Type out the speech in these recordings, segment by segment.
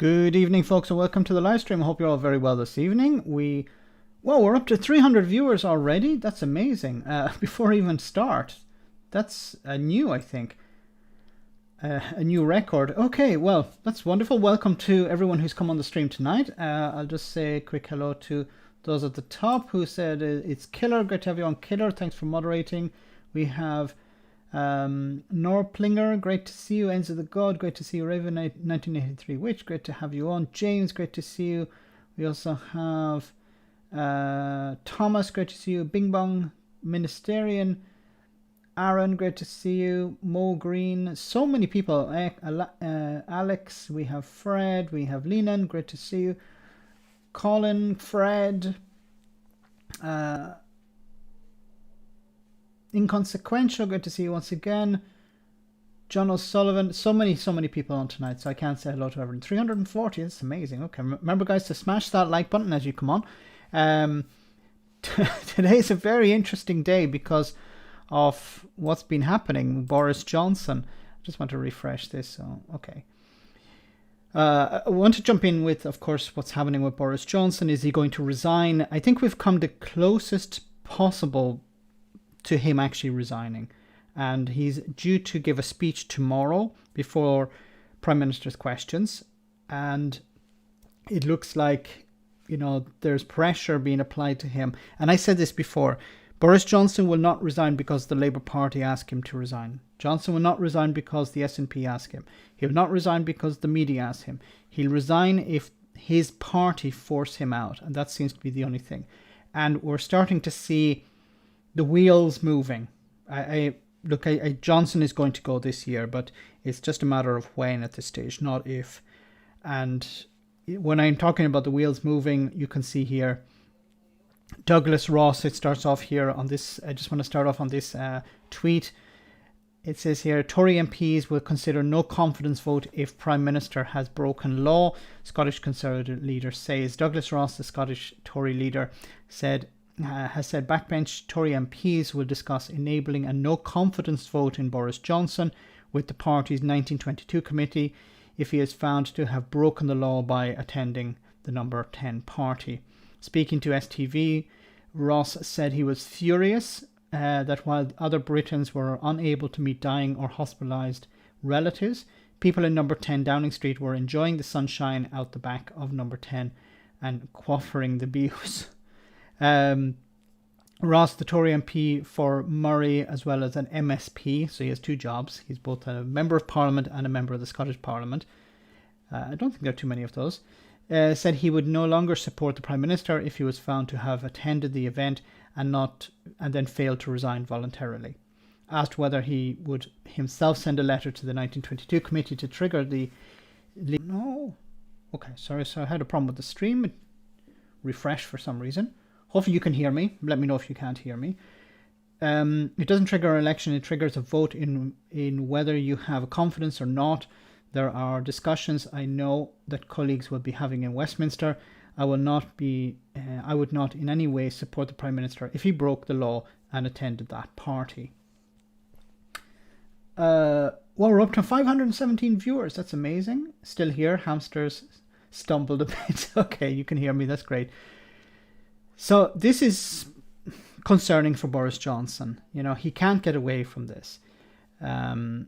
Good evening, folks, and welcome to the live stream. I hope you're all very well this evening. We're up to 300 viewers already. That's amazing. Before I even start, that's a new, I think, a new record. Okay, well, that's wonderful. Welcome to everyone who's come on the stream tonight. I'll just say a quick hello to those at the top who said it's killer. Great to have you on, killer. Thanks for moderating. We have Norplinger, great to see you. Ends of the God, great to see you. Raven 1983 Witch, great to have you on. James, great to see you. We also have Thomas, great to see you. Bing Bong Ministerian, Aaron, great to see you. Mo Green, so many people. Alex, we have Fred, we have Lenan, great to see you. Colin, Fred, Inconsequential, good to see you once again. John O'Sullivan, so many people on tonight, so I can't say hello to everyone. 340, that's amazing. Okay, remember guys to smash that like button as you come on. Today's a very interesting day because of what's been happening. Boris Johnson, I just want to refresh this, so okay. I want to jump in with, of course, what's happening with Boris Johnson. Is he going to resign? I think we've come the closest possible to him actually resigning, and he's due to give a speech tomorrow before Prime Minister's questions, and it looks like, you know, there's pressure being applied to him. And I said this before, Boris Johnson will not resign because the Labour Party asked him to resign. Johnson will not resign because the SNP asked him. He'll not resign because the media asked him. He'll resign if his party force him out, and that seems to be the only thing. And we're starting to see the wheels moving. Johnson is going to go this year, but it's just a matter of when at this stage, not if. And when I'm talking about the wheels moving, you can see here Douglas Ross. It starts off here on this. I just want to start off on this tweet. It says here, Tory MPs will consider no confidence vote if Prime Minister has broken law. Scottish Conservative leader says. Douglas Ross, the Scottish Tory leader, has said backbench Tory MPs will discuss enabling a no confidence vote in Boris Johnson with the party's 1922 committee if he is found to have broken the law by attending the number 10 party. Speaking to STV, Ross said he was furious that while other Britons were unable to meet dying or hospitalised relatives, people in number 10 Downing Street were enjoying the sunshine out the back of number 10 and quaffing the views. Ross, the Tory MP for Murray, as well as an MSP, so he has two jobs. He's both a Member of Parliament and a Member of the Scottish Parliament. I don't think there are too many of those. Said he would no longer support the Prime Minister if he was found to have attended the event and then failed to resign voluntarily. Asked whether he would himself send a letter to the 1922 committee to trigger the... No. Okay, sorry, so I had a problem with the stream. It refreshed for some reason. Hopefully you can hear me. Let me know if you can't hear me. It doesn't trigger an election. It triggers a vote in whether you have confidence or not. There are discussions I know that colleagues will be having in Westminster. I would not in any way support the Prime Minister if he broke the law and attended that party. Well, we're up to 517 viewers. That's amazing. Still here. Hamsters stumbled a bit. Okay, you can hear me. That's great. So this is concerning for Boris Johnson. You know, he can't get away from this. The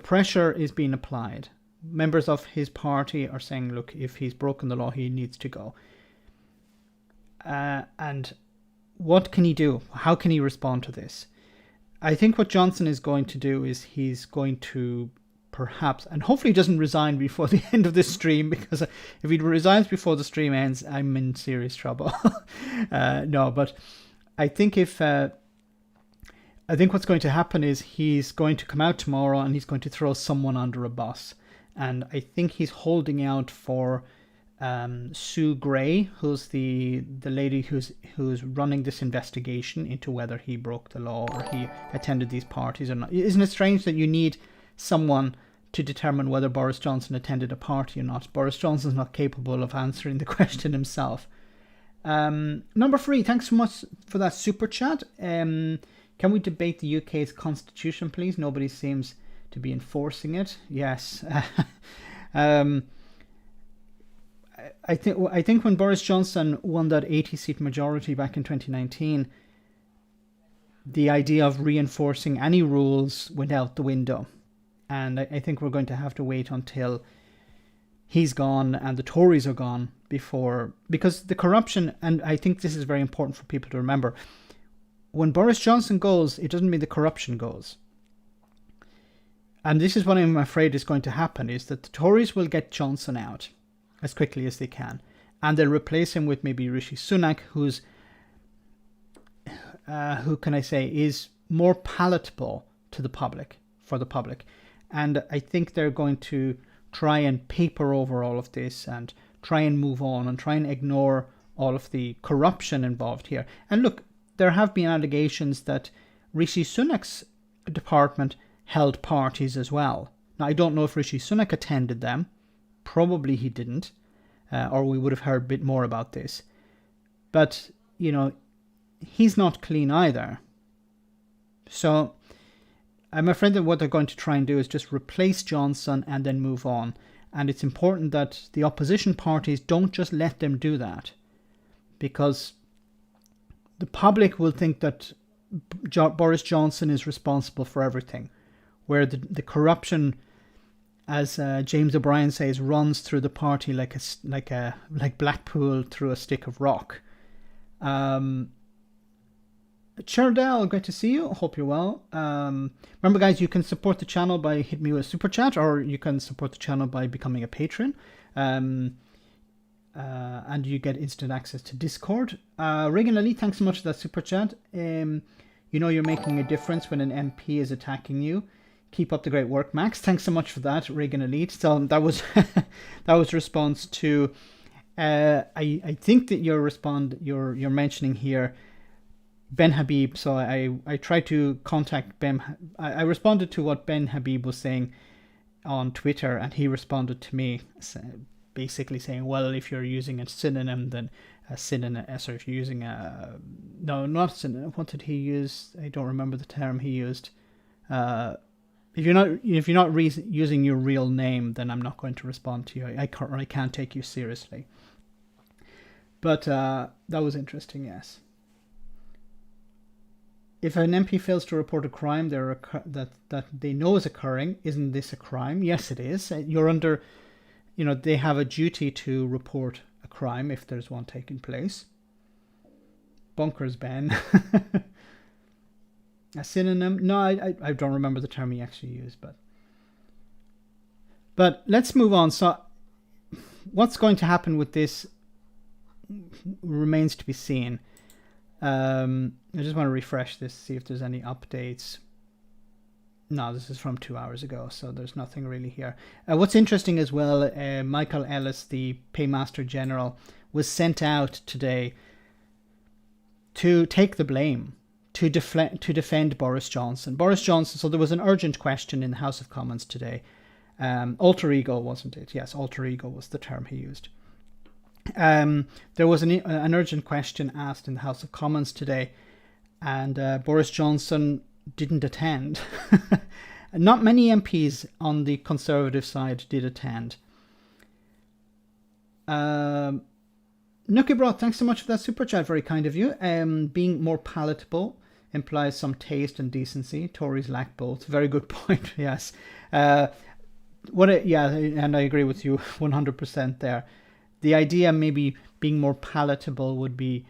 pressure is being applied. Members of his party are saying, look, if he's broken the law, he needs to go. And what can he do? How can he respond to this? I think what Johnson is going to do is he's going to perhaps, and hopefully he doesn't resign before the end of this stream, because if he resigns before the stream ends, I'm in serious trouble. No, but I think what's going to happen is he's going to come out tomorrow and he's going to throw someone under a bus. And I think he's holding out for Sue Gray, who's the lady who's running this investigation into whether he broke the law or he attended these parties or not. Isn't it strange that you need someone to determine whether Boris Johnson attended a party or not? Boris Johnson's not capable of answering the question himself. Number 3, thanks so much for that super chat. Can we debate the UK's constitution, please? Nobody seems to be enforcing it. Yes. I think when Boris Johnson won that 80-seat majority back in 2019, the idea of reinforcing any rules went out the window. And I think we're going to have to wait until he's gone and the Tories are gone because the corruption, and I think this is very important for people to remember, when Boris Johnson goes, it doesn't mean the corruption goes. And this is what I'm afraid is going to happen, is that the Tories will get Johnson out as quickly as they can. And they'll replace him with maybe Rishi Sunak, who's, who can I say, is more palatable to the public, for the public. And I think they're going to try and paper over all of this and try and move on and try and ignore all of the corruption involved here. And look, there have been allegations that Rishi Sunak's department held parties as well. Now, I don't know if Rishi Sunak attended them. Probably he didn't, or we would have heard a bit more about this. But, you know, he's not clean either. So I'm afraid that what they're going to try and do is just replace Johnson and then move on. And it's important that the opposition parties don't just let them do that, because the public will think that Boris Johnson is responsible for everything, where the corruption, as James O'Brien says, runs through the party like Blackpool through a stick of rock. Cherdell, great to see you. Hope you're well. Remember, guys, you can support the channel by hitting me with a super chat, or you can support the channel by becoming a patron. And you get instant access to Discord. Reagan Ali, thanks so much for that super chat. You know you're making a difference when an MP is attacking you. Keep up the great work, Max. Thanks so much for that, Reagan Elite. So that was that was response to I think that you're mentioning here Ben Habib. So I tried to contact Ben. I responded to what Ben Habib was saying on Twitter, and he responded to me basically saying, well, if you're using a synonym, then a synonym, sorry, if you're using a, no, not synonym, what did he use? I don't remember the term he used. If you're not using your real name, then I'm not going to respond to you. I can't take you seriously. But that was interesting, yes. If an MP fails to report a crime that they know is occurring, isn't this a crime? Yes, it is. You're under, they have a duty to report a crime if there's one taking place. Bunkers, Ben. A synonym? No, I don't remember the term he actually used, but let's move on. So what's going to happen with this remains to be seen. I just want to refresh this, see if there's any updates. No, this is from 2 hours ago, so there's nothing really here. What's interesting as well, Michael Ellis, the Paymaster General, was sent out today to take the blame, to defend Boris Johnson. So there was an urgent question in the House of Commons today. Alter ego, wasn't it? Yes, alter ego was the term he used. There was an urgent question asked in the House of Commons today, and Boris Johnson didn't attend. Not many MPs on the Conservative side did attend. Nuki Broth, thanks so much for that super chat, very kind of you. Being more palatable implies some taste and decency. Tories lack both. Very good point, yes. And I agree with you 100% there. The idea maybe being more palatable would be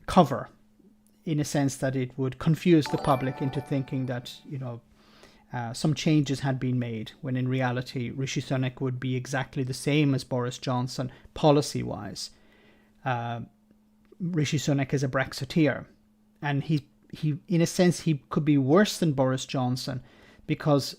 cover, in a sense that it would confuse the public into thinking that, some changes had been made, when in reality Rishi Sunak would be exactly the same as Boris Johnson policy-wise. Rishi Sunak is a Brexiteer, and he in a sense he could be worse than Boris Johnson, because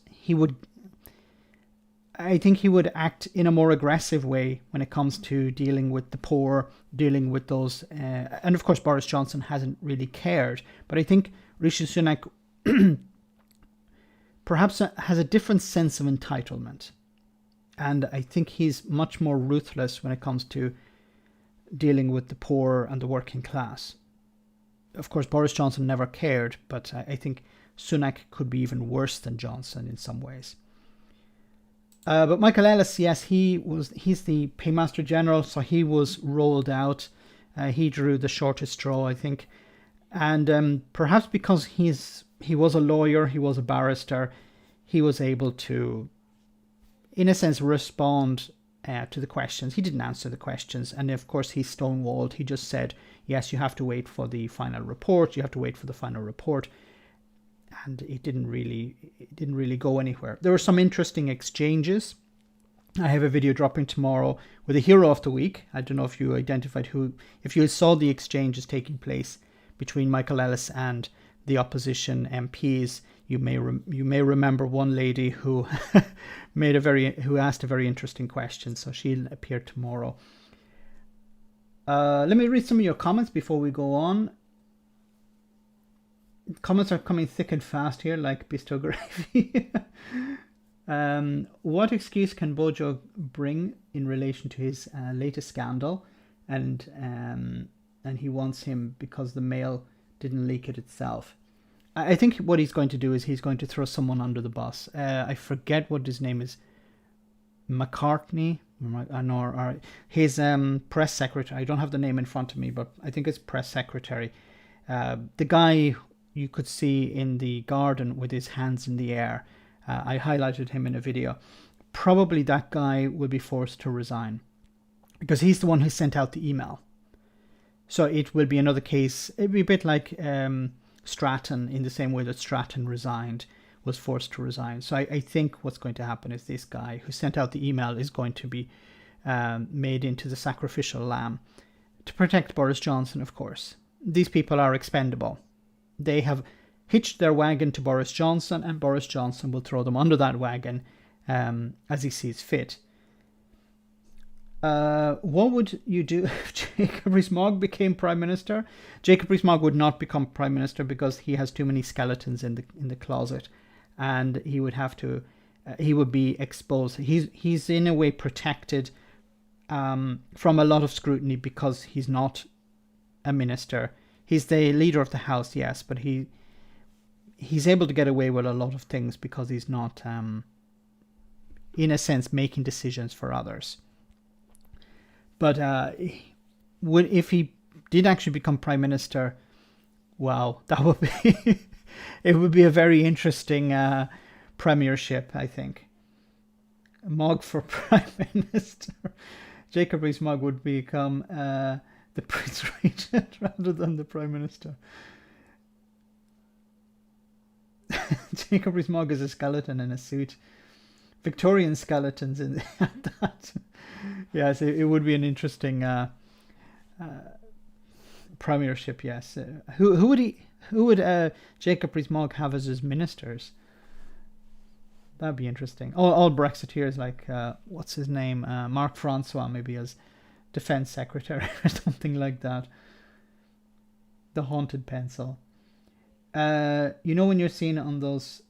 I think he would act in a more aggressive way when it comes to dealing with the poor, dealing with those, and of course Boris Johnson hasn't really cared, but I think Rishi Sunak perhaps has a different sense of entitlement, and I think he's much more ruthless when it comes to dealing with the poor and the working class. Of course, Boris Johnson never cared, but I think Sunak could be even worse than Johnson in some ways. But Michael Ellis, yes, he's the Paymaster General, so he was rolled out. He drew the shortest straw, I think. And perhaps because he was a lawyer, he was a barrister, he was able to, in a sense, respond to the questions. He didn't answer the questions, and of course he stonewalled. He just said, yes, you have to wait for the final report, you have to wait for the final report. And it didn't really go anywhere. There were some interesting exchanges. I have a video dropping tomorrow with a hero of the week. I don't know if you identified if you saw the exchanges taking place between Michael Ellis and the opposition MPs. You may remember one lady who who asked a very interesting question. So she'll appear tomorrow. Let me read some of your comments before we go on. Comments are coming thick and fast here, like bistography. What excuse can Bojo bring in relation to his latest scandal? And he wants him because the Mail didn't leak it itself. I think what he's going to do is he's going to throw someone under the bus. I forget what his name is. McCartney, or his press secretary. I don't have the name in front of me, but I think it's press secretary. The guy you could see in the garden with his hands in the air. I highlighted him in a video. Probably that guy will be forced to resign because he's the one who sent out the email. So it will be another case. It'd be a bit like Stratton, in the same way that Stratton was forced to resign. So I think what's going to happen is this guy who sent out the email is going to be made into the sacrificial lamb to protect Boris Johnson, of course. These people are expendable. They have hitched their wagon to Boris Johnson, and Boris Johnson will throw them under that wagon as he sees fit. What would you do if Jacob Rees-Mogg became Prime Minister? Jacob Rees-Mogg would not become Prime Minister because he has too many skeletons in the closet, and he would have to. He would be exposed. He's in a way protected from a lot of scrutiny because he's not a minister. He's the leader of the House, yes, but he's able to get away with a lot of things because he's not, in a sense, making decisions for others. But if he did actually become Prime Minister, wow, that would be it would be a very interesting premiership, I think. Mogg for Prime Minister. Jacob Rees-Mogg would become the Prince Regent rather than the Prime Minister. Jacob Rees-Mogg is a skeleton in a suit. Victorian skeletons in that. Yes, it would be an interesting premiership. Yes, who would Jacob Rees-Mogg have as his ministers? That'd be interesting. All Brexiteers, like what's his name, Mark Francois, maybe as Defense Secretary or something like that. The haunted pencil. You know when you're seeing on those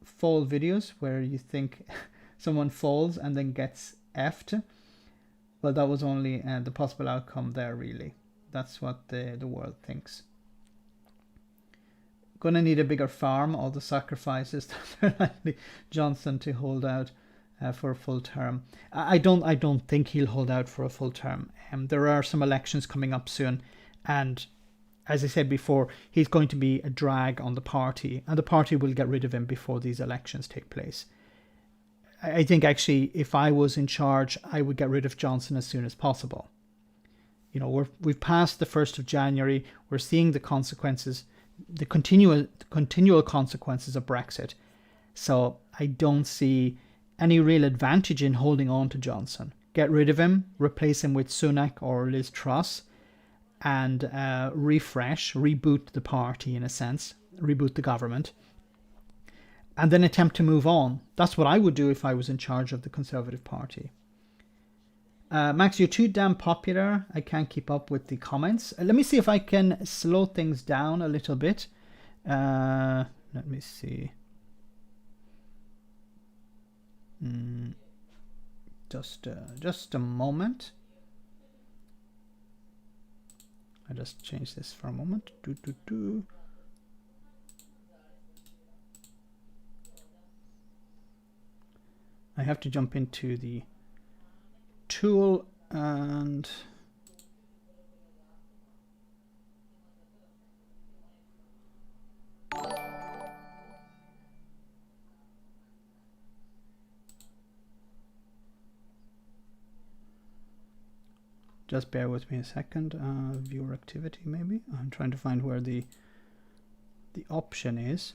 fall videos where you think someone falls and then gets effed? Well, that was only the possible outcome there, really. That's what the world thinks. Gonna need a bigger farm, all the sacrifices that are likely Johnson to hold out for a full term. I don't think he'll hold out for a full term. There are some elections coming up soon, and as I said before, he's going to be a drag on the party, and the party will get rid of him before these elections take place. I think actually, if I was in charge, I would get rid of Johnson as soon as possible. You know, we've passed the 1st of January. We're seeing the consequences, the continual consequences of Brexit. So I don't see any real advantage in holding on to Johnson. Get rid of him, replace him with Sunak or Liz Truss, and reboot the party in a sense, reboot the government, and then attempt to move on. That's what I would do if I was in charge of the Conservative Party. Max, you're too damn popular. I can't keep up with the comments. Let me see if I can slow things down a little bit. Let me see. Just a moment. I just change this for a moment. I have to jump into the tool and just bear with me a second. Viewer activity, maybe. I'm trying to find where the option is.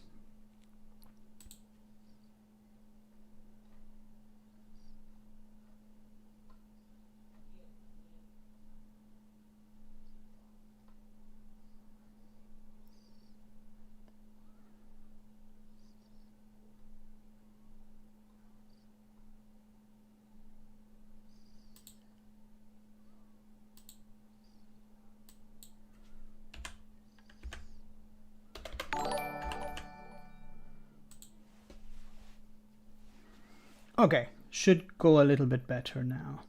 Okay, should go a little bit better now.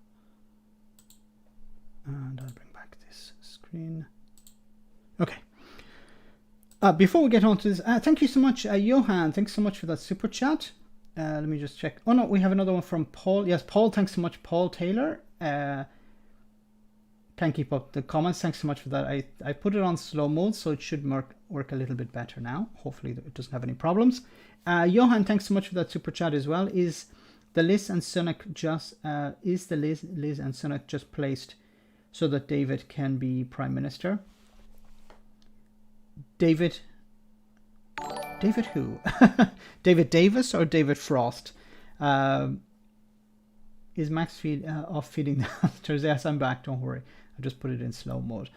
And I'll bring back this screen. Okay. Before we get on to this, thank you so much, Johan. Thanks so much for that super chat. Let me just check. Oh no, we have another one from Paul. Yes, Paul, thanks so much, Paul Taylor. Can't keep up the comments. Thanks so much for that. I put it on slow mode, so it should work a little bit better now. Hopefully it doesn't have any problems. Johan, thanks so much for that super chat as well. Is the Liz and Sunak just placed so that David can be Prime Minister? David who? David Davis or David Frost? Is Max off feeding the hamsters? Yes, I'm back. Don't worry. I just put it in slow mode.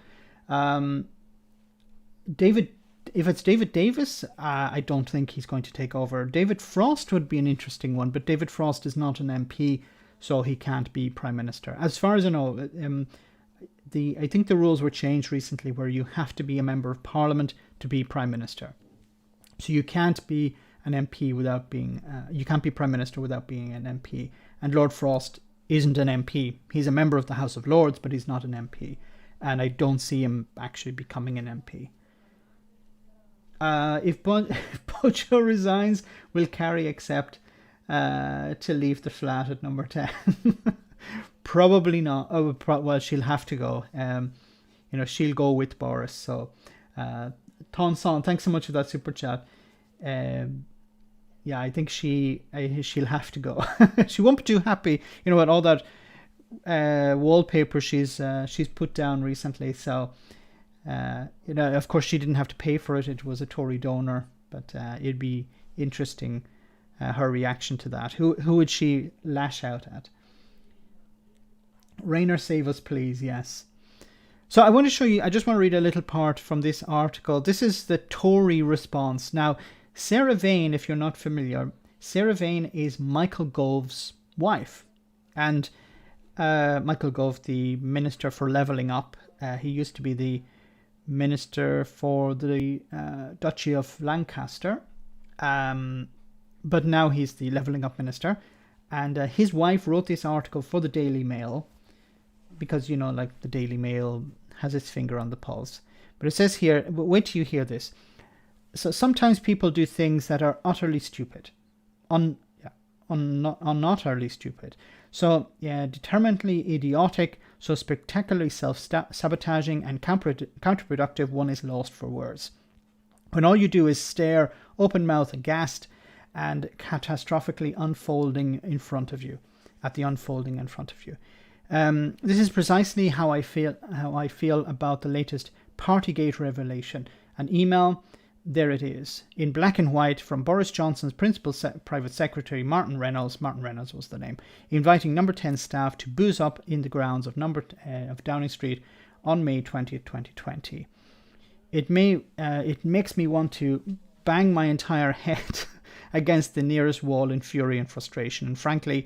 If it's David Davis, I don't think he's going to take over. David Frost would be an interesting one, but David Frost is not an MP, so he can't be Prime Minister. As far as I know, I think the rules were changed recently where you have to be a member of Parliament to be Prime Minister. So you can't be an MP without being, you can't be Prime Minister without being an MP. And Lord Frost isn't an MP. He's a member of the House of Lords, but he's not an MP. And I don't see him actually becoming an MP. If Bojo resigns, will Carrie accept to leave the flat at number 10? Probably not. Oh, well, she'll have to go. She'll go with Boris. So, Ton Son, thanks so much for that super chat. Yeah, I think she'll have to go. She won't be too happy, with all that wallpaper she's put down recently. So. Of course, she didn't have to pay for it. It was a Tory donor, but it'd be interesting her reaction to that. Who would she lash out at? Rainer, save us, please. Yes. So I want to show you. I just want to read a little part from this article. This is the Tory response. Now, Sarah Vane, if you're not familiar, Sarah Vane is Michael Gove's wife, and Michael Gove, the Minister for Levelling Up. He used to be the Minister for the Duchy of Lancaster, but now he's the Levelling Up Minister, and his wife wrote this article for the Daily Mail because the Daily Mail has its finger on the pulse. But it says here, wait till you hear this. So sometimes people do things that are utterly stupid, not utterly stupid. So determinedly idiotic, so spectacularly self-sabotaging and counterproductive, one is lost for words. When all you do is stare, open-mouthed, aghast, and catastrophically unfolding in front of you, at the unfolding in front of you. This is precisely how I feel about the latest Partygate revelation. An email, there it is, in black and white from Boris Johnson's principal private secretary, Martin Reynolds was the name, inviting number 10 staff to booze up in the grounds of of Downing Street on May 20th, 2020. It makes me want to bang my entire head against the nearest wall in fury and frustration, and frankly,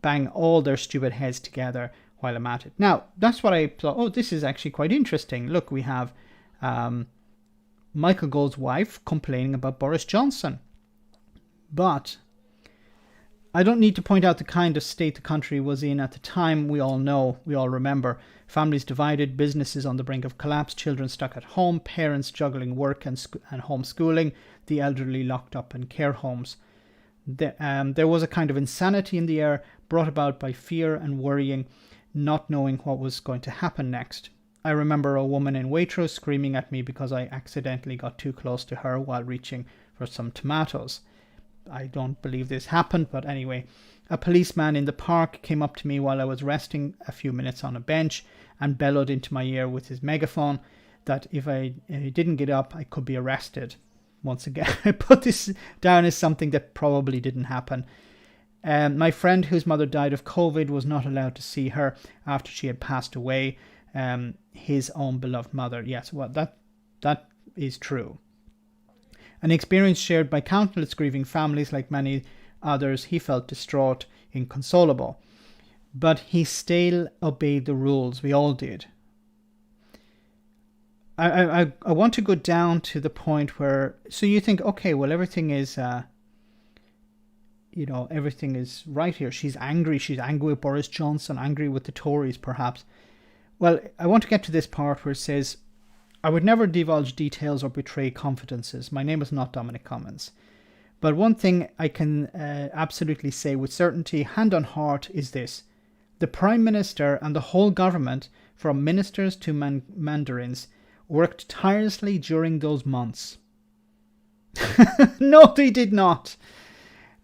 bang all their stupid heads together while I'm at it. Now, that's what I thought, this is actually quite interesting. Look, we have Michael Gove's wife complaining about Boris Johnson. But I don't need to point out the kind of state the country was in at the time. We all know, we all remember. Families divided, businesses on the brink of collapse, children stuck at home, parents juggling work and homeschooling, the elderly locked up in care homes. There was a kind of insanity in the air brought about by fear and worrying, not knowing what was going to happen next. I remember a woman in Waitrose screaming at me because I accidentally got too close to her while reaching for some tomatoes. I don't believe this happened, but anyway. A policeman in the park came up to me while I was resting a few minutes on a bench and bellowed into my ear with his megaphone that if I didn't get up, I could be arrested. Once again, I put this down as something that probably didn't happen. My friend whose mother died of COVID was not allowed to see her after she had passed away. His own beloved mother. Yes, well, that is true. An experience shared by countless grieving families, like many others, he felt distraught, inconsolable. But he still obeyed the rules. We all did. I want to go down to the point where, so you think, okay, well, everything is, everything is right here. She's angry with Boris Johnson, angry with the Tories, perhaps. Well, I want to get to this part where it says, I would never divulge details or betray confidences. My name is not Dominic Cummins. But one thing I can absolutely say with certainty, hand on heart, is this. The Prime Minister and the whole government, from ministers to mandarins, worked tirelessly during those months. No, they did not.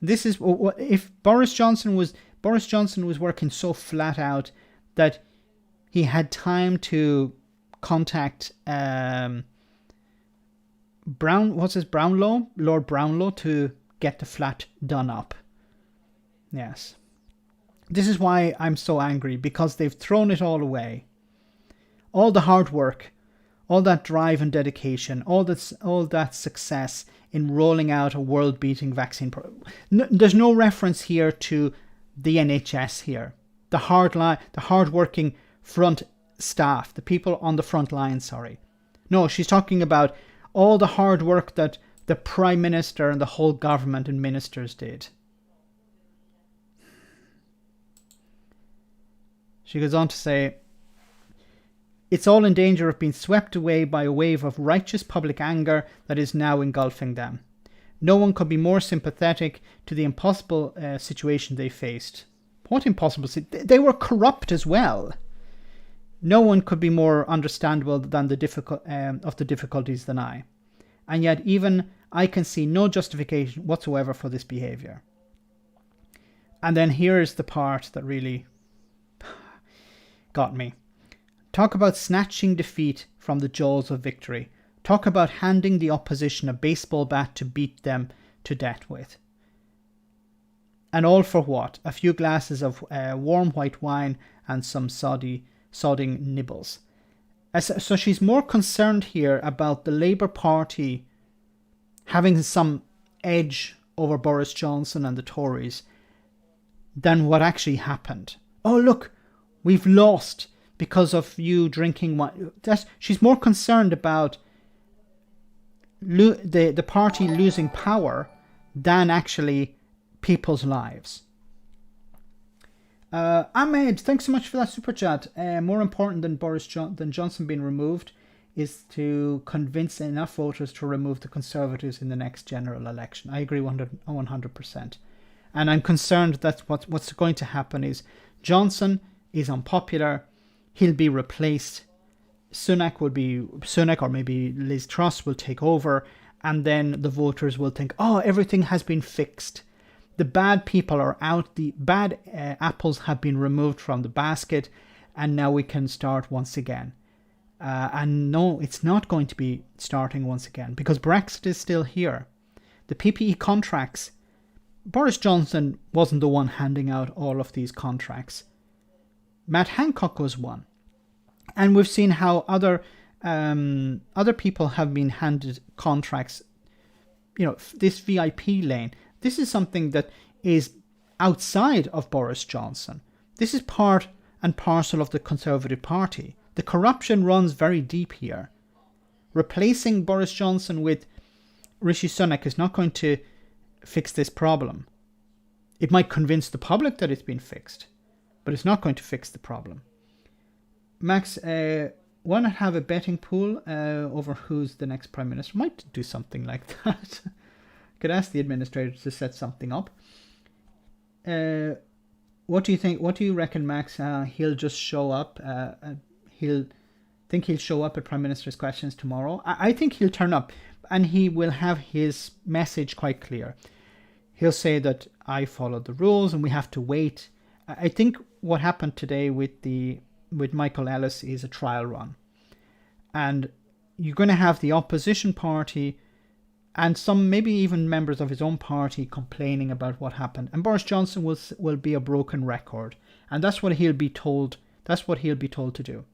This is if Boris Johnson was working so flat out that he had time to contact Lord Brownlow, to get the flat done up. Yes. This is why I'm so angry, because they've thrown it all away. All the hard work, all that drive and dedication, all that success in rolling out a world-beating vaccine. There's no reference here to the NHS here. The hard-working front staff, the people on the front line, sorry. No, she's talking about all the hard work that the Prime Minister and the whole government and ministers did. She goes on to say, it's all in danger of being swept away by a wave of righteous public anger that is now engulfing them. No one could be more sympathetic to the impossible situation they faced. What impossible? They were corrupt as well. No one could be more understandable than the difficulties than I. And yet even I can see no justification whatsoever for this behaviour. And then here's the part that really got me. Talk about snatching defeat from the jaws of victory. Talk about handing the opposition a baseball bat to beat them to death with. And all for what? A few glasses of warm white wine and some sodding nibbles. So she's more concerned here about the Labour Party having some edge over Boris Johnson and the Tories than what actually happened. Oh, look, we've lost because of you drinking wine. She's more concerned about the party losing power than actually people's lives. Ahmed, thanks so much for that super chat. More important than Johnson being removed is to convince enough voters to remove the Conservatives in the next general election. I agree 100%. And I'm concerned that what's going to happen is Johnson is unpopular. He'll be replaced. Sunak or maybe Liz Truss will take over, and then the voters will think, oh, everything has been fixed. The bad people are out. The bad apples have been removed from the basket, and now we can start once again. And no, it's not going to be starting once again, because Brexit is still here. The PPE contracts, Boris Johnson wasn't the one handing out all of these contracts. Matt Hancock was one. And we've seen how other people have been handed contracts. You know, this VIP lane. This is something that is outside of Boris Johnson. This is part and parcel of the Conservative Party. The corruption runs very deep here. Replacing Boris Johnson with Rishi Sunak is not going to fix this problem. It might convince the public that it's been fixed, but it's not going to fix the problem. Max, why not have a betting pool over who's the next Prime Minister? Might do something like that. could ask the administrator to set something up. What do you think? What do you reckon, Max? He'll just show up. He'll show up at Prime Minister's questions tomorrow. I think he'll turn up, and he will have his message quite clear. He'll say that I followed the rules, and we have to wait. I think what happened today with Michael Ellis is a trial run, and you're going to have the opposition party and some maybe even members of his own party complaining about what happened. And Boris Johnson will be a broken record. And that's what he'll be told. That's what he'll be told to do.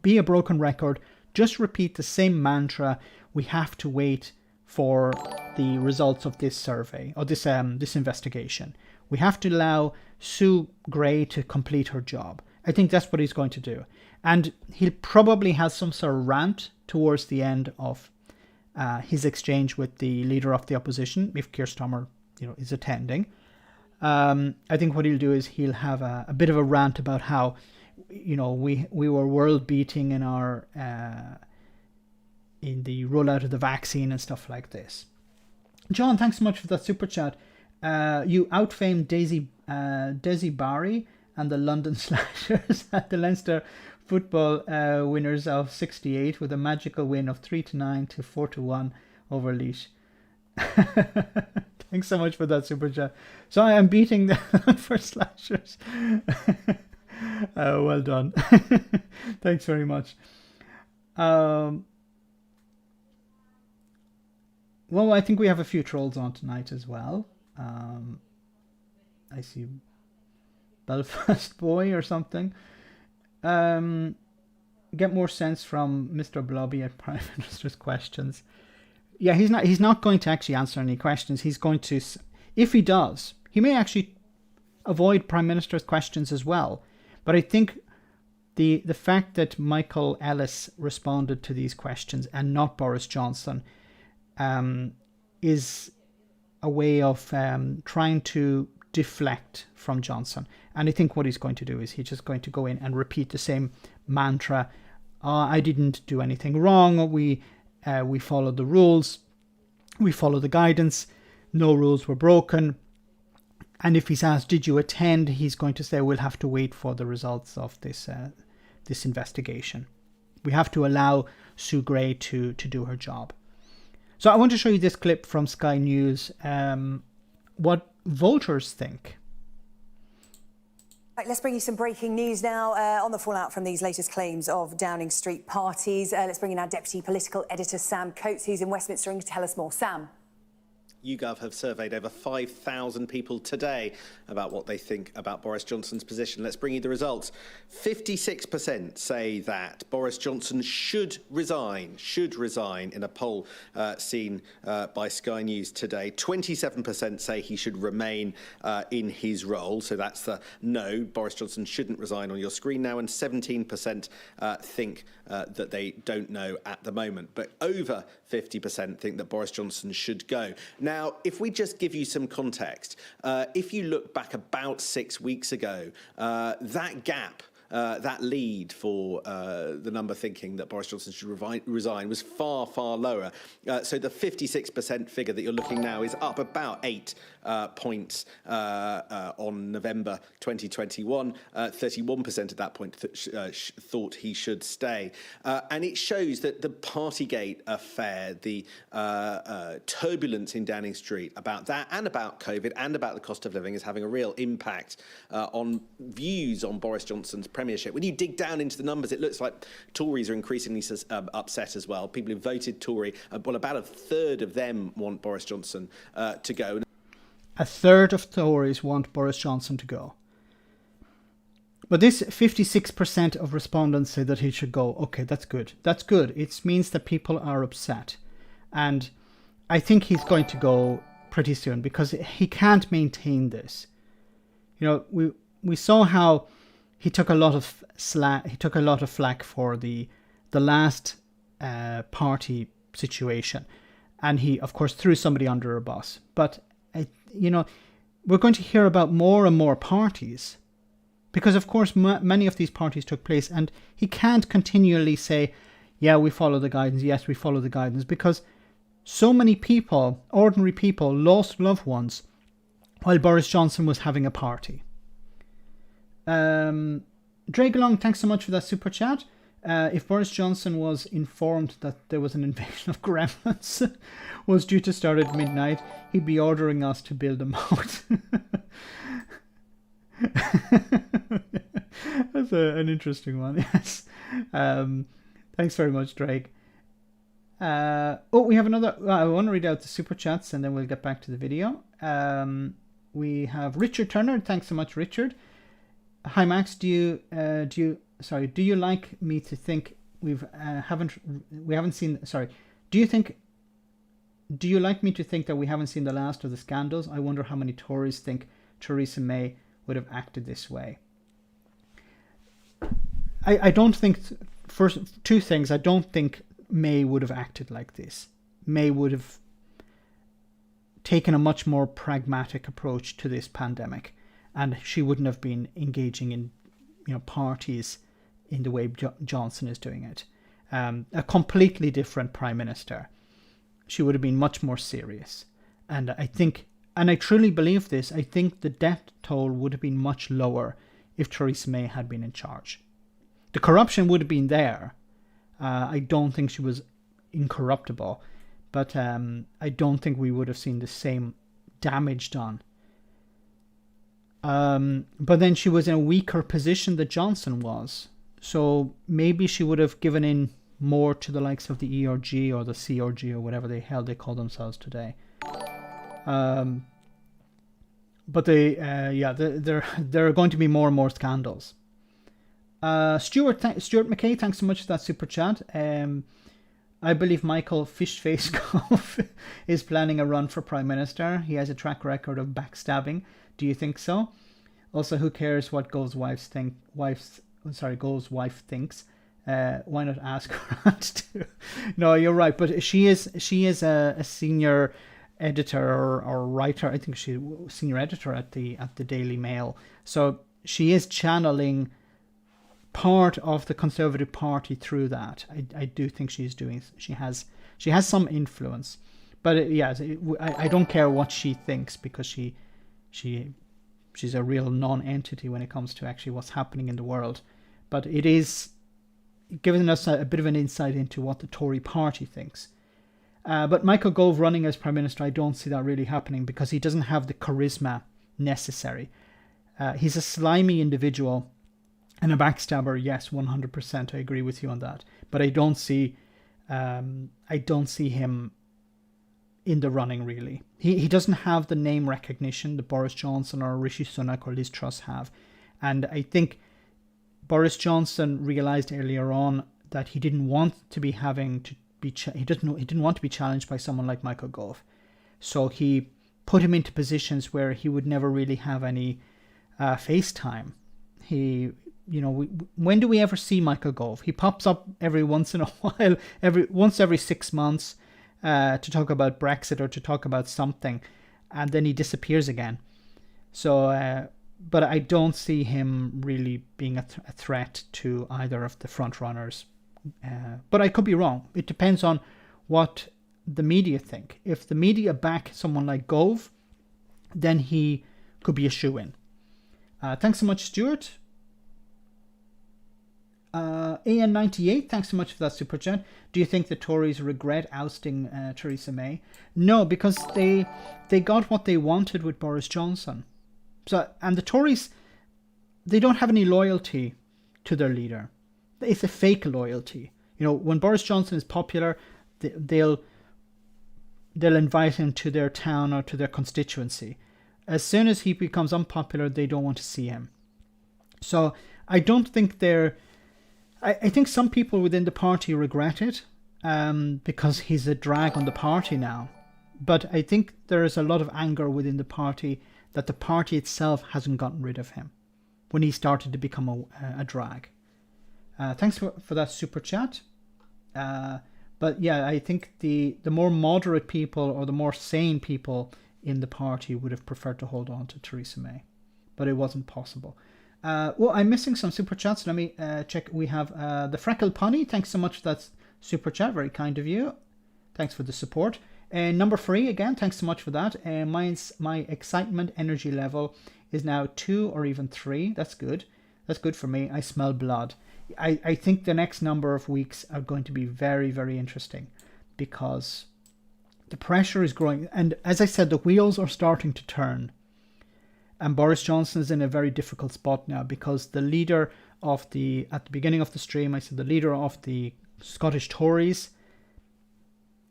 Be a broken record. Just repeat the same mantra. We have to wait for the results of this survey or this investigation. We have to allow Sue Gray to complete her job. I think that's what he's going to do. And he'll probably have some sort of rant towards the end of his exchange with the leader of the opposition, if Keir Starmer, is attending. I think what he'll do is he'll have a bit of a rant about how, we were world beating in our in the rollout of the vaccine and stuff like this. John, thanks so much for that super chat. You outfamed Desi Barry and the London Slashers at the Leinster football winners of 68 with a magical win of 3-9 to 4-1 over Laois. Thanks so much for that super chat. So I am beating the for Slashers. Well done. Thanks very much. Well, I think we have a few trolls on tonight as well. I see Belfast Boy or something. Get more sense from Mr. Blobby at Prime Minister's questions. Yeah, he's not going to actually answer any questions. He's going to, if he does, he may actually avoid Prime Minister's questions as well. But I think the fact that Michael Ellis responded to these questions and not Boris Johnson is a way of trying to deflect from Johnson. And I think what he's going to do is he's just going to go in and repeat the same mantra. I didn't do anything wrong. We followed the rules. We followed the guidance. No rules were broken. And if he's asked, did you attend? He's going to say, we'll have to wait for the results of this investigation. We have to allow Sue Gray to do her job. So I want to show you this clip from Sky News. What voters think. Right, let's bring you some breaking news now on the fallout from these latest claims of Downing Street parties. Let's bring in our deputy political editor, Sam Coates, who's in Westminster, and tell us more. Sam. YouGov have surveyed over 5,000 people today about what they think about Boris Johnson's position. Let's bring you the results. 56% say that Boris Johnson should resign in a poll seen by Sky News today. 27% say he should remain in his role. So that's the no, Boris Johnson shouldn't resign on your screen now. And 17% think that they don't know at the moment. But over 50% think that Boris Johnson should go. Now, if we just give you some context, if you look back about 6 weeks ago, that gap, that lead for the number thinking that Boris Johnson should resign was far, far lower. So the 56% figure that you're looking now is up about 8 points on November 2021. 31% at that point thought he should stay. And it shows that the Partygate affair, the turbulence in Downing Street about that and about COVID and about the cost of living is having a real impact on views on Boris Johnson's premiership. When you dig down into the numbers, it looks like Tories are increasingly upset as well. People who voted Tory, well, about a third of them want Boris Johnson to go. A third of Tories want Boris Johnson to go. But this 56% of respondents say that he should go. Okay, that's good. That's good. It means that people are upset. And I think he's going to go pretty soon because he can't maintain this. We saw how he took a lot of flack for the last party situation, and he of course threw somebody under a bus. But we're going to hear about more and more parties because of course many of these parties took place, and he can't continually say, yeah, we follow the guidance, yes, we follow the guidance, because So many people, ordinary people, lost loved ones while Boris Johnson was having a party. Dragalong, thanks so much for that super chat. If Boris Johnson was informed that there was an invasion of gremlins was due to start at midnight, he'd be ordering us to build a moat. That's an interesting one, yes. Thanks very much, Drake. We have another. I want to read out the super chats and then we'll get back to the video. We have Richard Turner. Thanks so much, Richard. Hi, Max. Do you like me to think do you like me to think that we haven't seen the last of the scandals? I wonder how many Tories think Theresa May would have acted this way. I don't think, first, two things. I don't think May would have acted like this. May would have taken a much more pragmatic approach to this pandemic, and she wouldn't have been engaging in, parties in the way Johnson is doing it. A completely different prime minister. She would have been much more serious. And I think, and I truly believe this, I think the death toll would have been much lower if Theresa May had been in charge. The corruption would have been there. I don't think she was incorruptible, but I don't think we would have seen the same damage done. But then she was in a weaker position than Johnson was. So maybe she would have given in more to the likes of the ERG or the CRG or whatever the hell they call themselves today. But there are going to be more and more scandals. Stuart McKay, thanks so much for that super chat. I believe Michael Fishface Gove is planning a run for Prime Minister. He has a track record of backstabbing. Do you think so? Also, who cares what Gove's wife thinks? Why not ask her to? No, you're right. But she is a senior editor or writer. I think she's senior editor at the Daily Mail. So she is channeling part of the Conservative Party through that. I do think she has some influence. But I don't care what she thinks, because she's a real non-entity when it comes to actually what's happening in the world. But it is giving us a bit of an insight into what the Tory party thinks. But Michael Gove running as Prime Minister, I don't see that really happening, because he doesn't have the charisma necessary. He's a slimy individual and a backstabber. Yes, 100%. I agree with you on that. But I don't see him in the running, really. He doesn't have the name recognition that Boris Johnson or Rishi Sunak or Liz Truss have. And I think Boris Johnson realized earlier on that he didn't want to be he didn't want to be challenged by someone like Michael Gove. So he put him into positions where he would never really have any face time. When do we ever see Michael Gove? He pops up every once in a while, every 6 months, to talk about Brexit or to talk about something, and then he disappears again. So, but I don't see him really being a threat to either of the front runners. But I could be wrong. It depends on what the media think. If the media back someone like Gove, then he could be a shoo-in. Thanks so much, Stuart. AN98, thanks so much for that super chat. Do you think the Tories regret ousting Theresa May? No, because they got what they wanted with Boris Johnson. So, and the Tories, they don't have any loyalty to their leader. It's a fake loyalty. When Boris Johnson is popular, they'll invite him to their town or to their constituency. As soon as he becomes unpopular, they don't want to see him. So I don't think I think some people within the party regret it, because he's a drag on the party now. But I think there is a lot of anger within the party that the party itself hasn't gotten rid of him when he started to become a drag. Thanks for that super chat. But yeah, I think the more moderate people or the more sane people in the party would have preferred to hold on to Theresa May. But it wasn't possible. Well, I'm missing some super chats. Let me check. We have the Freckled Pony. Thanks so much for that super chat. Very kind of you. Thanks for the support. Number 3, again, thanks so much for that. My excitement energy level is now 2 or even 3. That's good. That's good for me. I smell blood. I think the next number of weeks are going to be very, very interesting because the pressure is growing. And as I said, the wheels are starting to turn. And Boris Johnson is in a very difficult spot now because the leader of at the beginning of the stream, I said the leader of the Scottish Tories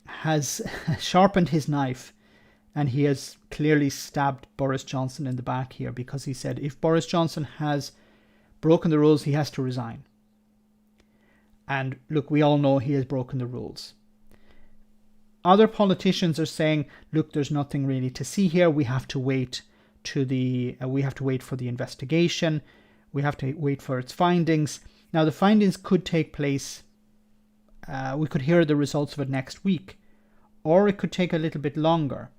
has sharpened his knife, and he has clearly stabbed Boris Johnson in the back here because he said if Boris Johnson has broken the rules, he has to resign. And look, we all know he has broken the rules. Other politicians are saying, look, there's nothing really to see here. We have to wait for the investigation. We have to wait for its findings. Now, the findings could take place. We could hear the results of it next week, or it could take a little bit longer.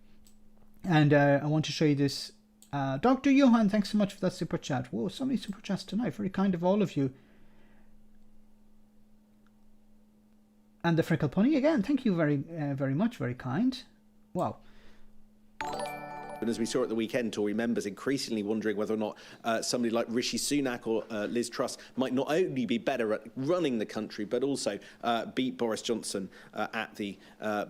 And I want to show you this. Dr. Johan, thanks so much for that super chat. Whoa, so many super chats tonight. Very kind of all of you. And the Freckle Pony again. Thank you very much. Very kind. Wow. And as we saw at the weekend, Tory members increasingly wondering whether or not somebody like Rishi Sunak or Liz Truss might not only be better at running the country, but also beat Boris Johnson at the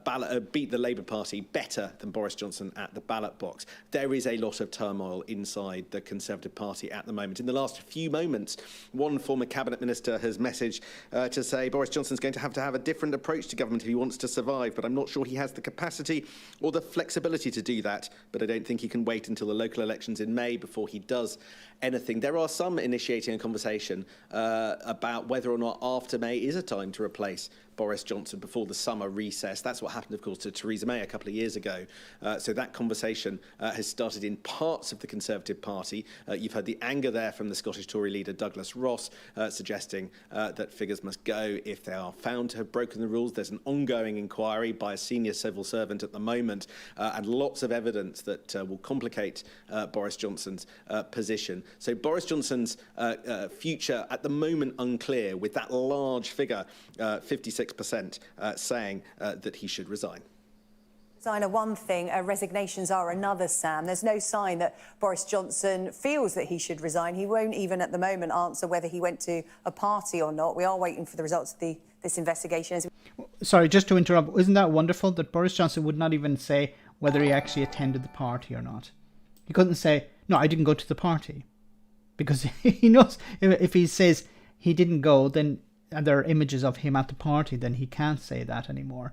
ballot, beat the Labour Party better than Boris Johnson at the ballot box. There is a lot of turmoil inside the Conservative Party at the moment. In the last few moments, one former cabinet minister has messaged to say Boris Johnson's going to have a different approach to government if he wants to survive, but I'm not sure he has the capacity or the flexibility to do that. But I don't think he can wait until the local elections in May before he does anything. There are some initiating a conversation about whether or not after May is a time to replace Boris Johnson before the summer recess. That's what happened, of course, to Theresa May a couple of years ago. So that conversation has started in parts of the Conservative Party. You've heard the anger there from the Scottish Tory leader Douglas Ross, suggesting that figures must go if they are found to have broken the rules. There's an ongoing inquiry by a senior civil servant at the moment, and lots of evidence that will complicate Boris Johnson's position. So Boris Johnson's future at the moment unclear, with that large figure, 56%, saying that he should resign. Resign are one thing, resignations are another, Sam. There's no sign that Boris Johnson feels that he should resign. He won't even at the moment answer whether he went to a party or not. We are waiting for the results of this investigation. Sorry, just to interrupt. Isn't that wonderful that Boris Johnson would not even say whether he actually attended the party or not? He couldn't say, no, I didn't go to the party. Because he knows if he says he didn't go, then there are images of him at the party, then he can't say that anymore.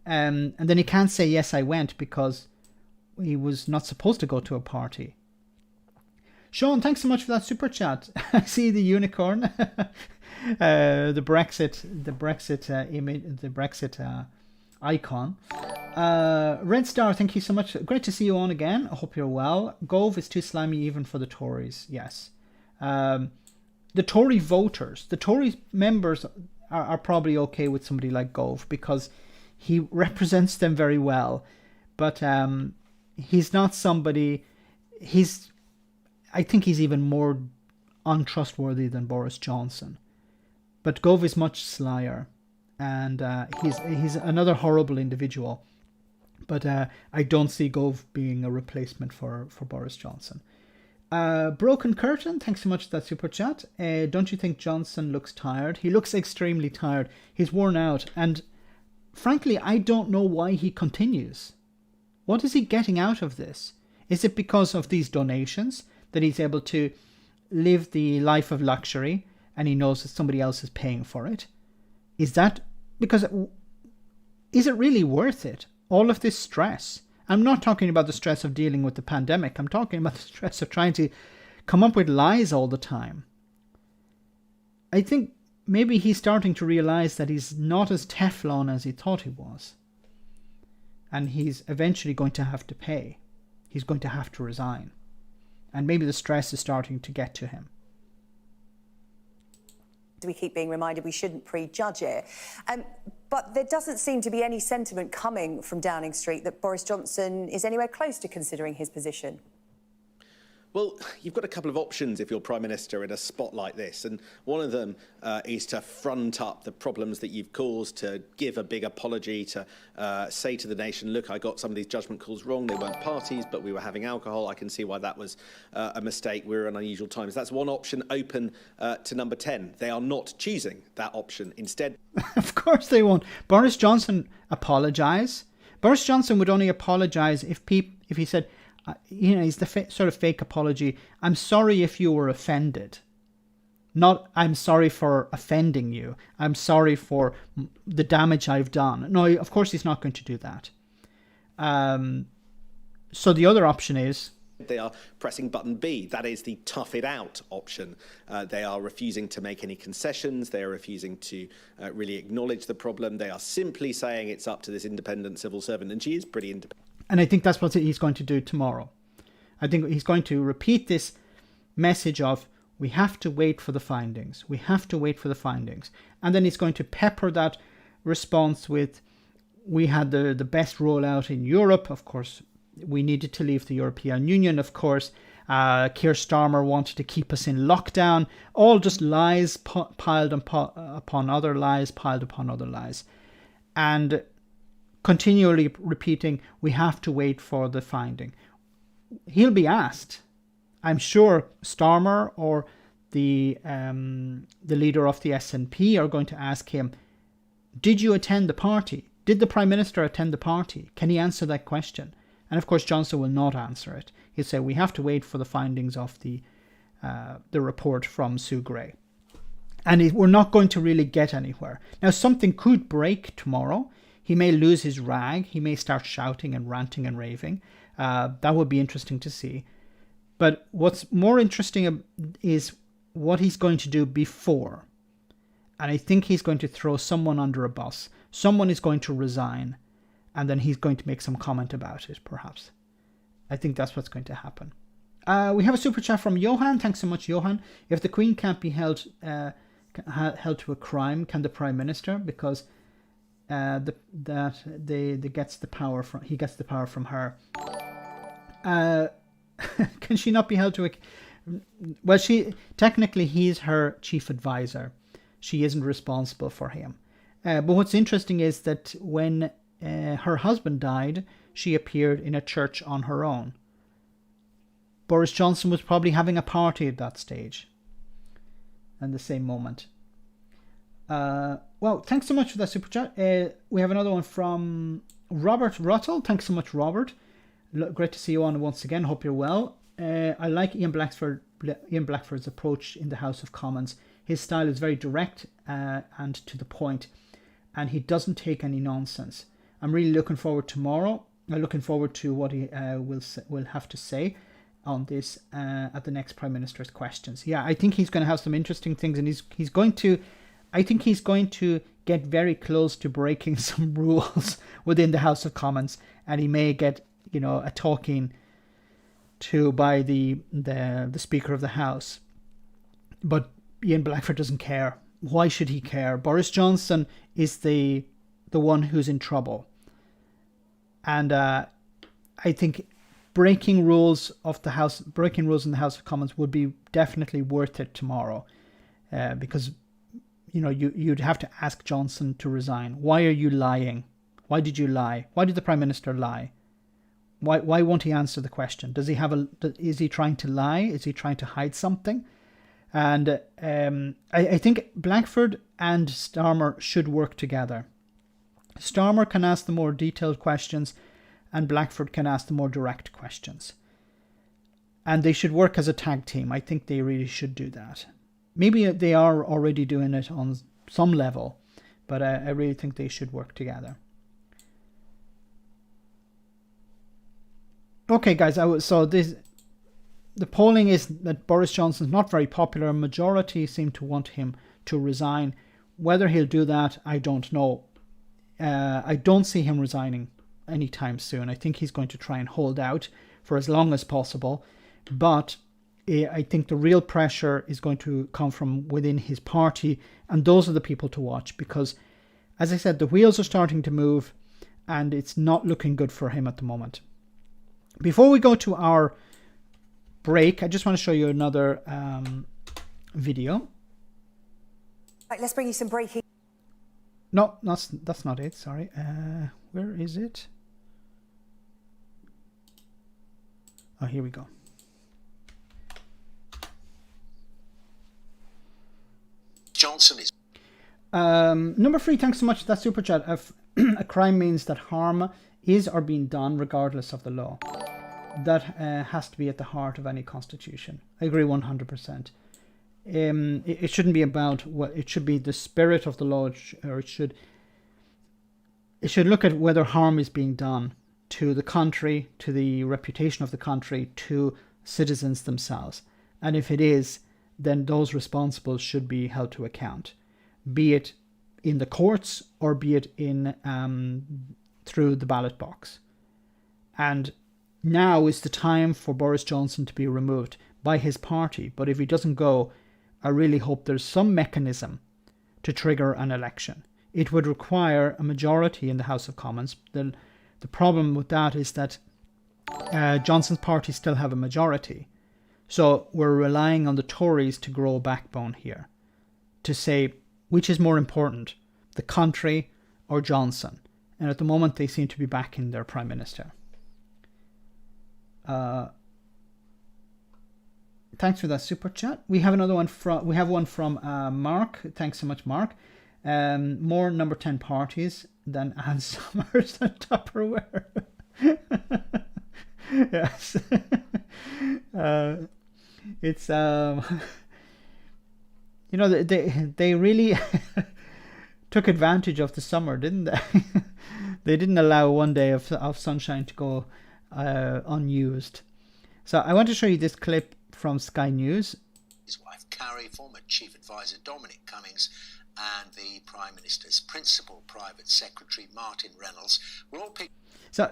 And then he can't say, yes, I went, because he was not supposed to go to a party. Sean, thanks so much for that super chat. I see the unicorn, the Brexit image, the Brexit icon. Red Star, thank you so much. Great to see you on again. I hope you're well. Gove is too slimy even for the Tories. Yes. The Tory voters, the Tory members are probably okay with somebody like Gove because he represents them very well. But he's not somebody, I think he's even more untrustworthy than Boris Johnson. But Gove is much slyer, and he's another horrible individual. But I don't see Gove being a replacement for Boris Johnson. Broken Curtain, thanks so much for that super chat. Don't you think Johnson looks tired? He looks extremely tired. He's worn out. And frankly, I don't know why he continues. What is he getting out of this? Is it because of these donations that he's able to live the life of luxury and he knows that somebody else is paying for it? Is that because... Is it really worth it? All of this stress? I'm not talking about the stress of dealing with the pandemic. I'm talking about the stress of trying to come up with lies all the time. I think maybe he's starting to realize that he's not as Teflon as he thought he was. And he's eventually going to have to pay. He's going to have to resign. And maybe the stress is starting to get to him. We keep being reminded we shouldn't prejudge it. But there doesn't seem to be any sentiment coming from Downing Street that Boris Johnson is anywhere close to considering his position. Well, you've got a couple of options if you're Prime Minister in a spot like this, and one of them is to front up the problems that you've caused, to give a big apology, to say to the nation, look, I got some of these judgment calls wrong, they weren't parties, but we were having alcohol, I can see why that was a mistake, we're in unusual times. That's one option open to number 10. They are not choosing that option. Instead... Of course they won't. Boris Johnson apologise. Boris Johnson would only apologise if he said... he's the sort of fake apology. I'm sorry if you were offended. Not, I'm sorry for offending you. I'm sorry for the damage I've done. No, of course he's not going to do that. So the other option is... They are pressing button B. That is the tough it out option. They are refusing to make any concessions. They are refusing to really acknowledge the problem. They are simply saying it's up to this independent civil servant. And she is pretty independent. And I think that's what he's going to do tomorrow. I think he's going to repeat this message of, we have to wait for the findings. We have to wait for the findings. And then he's going to pepper that response with, we had the best rollout in Europe. Of course, we needed to leave the European Union. Of course, Keir Starmer wanted to keep us in lockdown. All just lies piled upon other lies, piled upon other lies. And continually repeating, we have to wait for the finding. He'll be asked. I'm sure Starmer or the leader of the SNP are going to ask him, did you attend the party? Did the Prime Minister attend the party? Can he answer that question? And of course, Johnson will not answer it. He'll say, we have to wait for the findings of the report from Sue Gray. And we're not going to really get anywhere. Now, something could break tomorrow. He may lose his rag. He may start shouting and ranting and raving. That would be interesting to see. But what's more interesting is what he's going to do before. And I think he's going to throw someone under a bus. Someone is going to resign. And then he's going to make some comment about it, perhaps. I think that's what's going to happen. We have a super chat from Johan. Thanks so much, Johan. If the Queen can't be held to a crime, can the Prime Minister? Because he gets the power from her. Can she not be held to a... Well, technically he's her chief advisor. She isn't responsible for him. But what's interesting is that when her husband died, she appeared in a church on her own. Boris Johnson was probably having a party at that stage. And the same moment. Well, thanks so much for that super chat. We have another one from Robert Ruttle. Thanks so much, Robert. Great to see you on once again. Hope you're well. I like Ian Blackford's approach in the House of Commons. His style is very direct and to the point, and he doesn't take any nonsense. I'm really looking forward tomorrow. I'm looking forward to what he will have to say on this at the next Prime Minister's questions. Yeah, I think he's going to have some interesting things, and he's going to. I think he's going to get very close to breaking some rules within the House of Commons, and he may get a talking to by the Speaker of the House. But Ian Blackford doesn't care. Why should he care? Boris Johnson is the one who's in trouble. And I think breaking rules in the House of Commons would be definitely worth it tomorrow, because you'd have to ask Johnson to resign. Why are you lying? Why did you lie? Why did the Prime Minister lie? Why won't he answer the question? Is he trying to lie? Is he trying to hide something? And I think Blackford and Starmer should work together. Starmer can ask the more detailed questions, and Blackford can ask the more direct questions. And they should work as a tag team. I think they really should do that. Maybe they are already doing it on some level, but I really think they should work together. Okay, guys, the polling is that Boris Johnson's not very popular. A majority seem to want him to resign. Whether he'll do that, I don't know. I don't see him resigning anytime soon. I think he's going to try and hold out for as long as possible. But I think the real pressure is going to come from within his party. And those are the people to watch. Because, as I said, the wheels are starting to move. And it's not looking good for him at the moment. Before we go to our break, I just want to show you another video. Right, let's bring you some breaking. No, that's not it. Sorry. Where is it? Oh, here we go. Johnson is. Number 3, thanks so much for that super chat. A crime means that harm is or being done regardless of the law. That has to be at the heart of any constitution. I agree 100%. It shouldn't be about what it should be. The spirit of the law, or it should look at whether harm is being done to the country, to the reputation of the country, to citizens themselves. And if it is, then those responsible should be held to account, be it in the courts or be it in through the ballot box. And now is the time for Boris Johnson to be removed by his party. But if he doesn't go, I really hope there's some mechanism to trigger an election. It would require a majority in the House of Commons. The problem with that is that Johnson's party still have a majority. So we're relying on the Tories to grow a backbone here, to say which is more important, the country or Johnson. And at the moment they seem to be backing their Prime Minister. Thanks for that super chat. We have another one from Mark. Thanks so much, Mark. More number 10 parties than Ann Summers and Tupperware. Yes. It's you know, they really took advantage of the summer, didn't they? They didn't allow one day of sunshine to go unused. So I want to show you this clip from Sky News. His wife Carrie, former Chief Advisor Dominic Cummings, and the Prime Minister's principal private secretary Martin Reynolds were all picked. So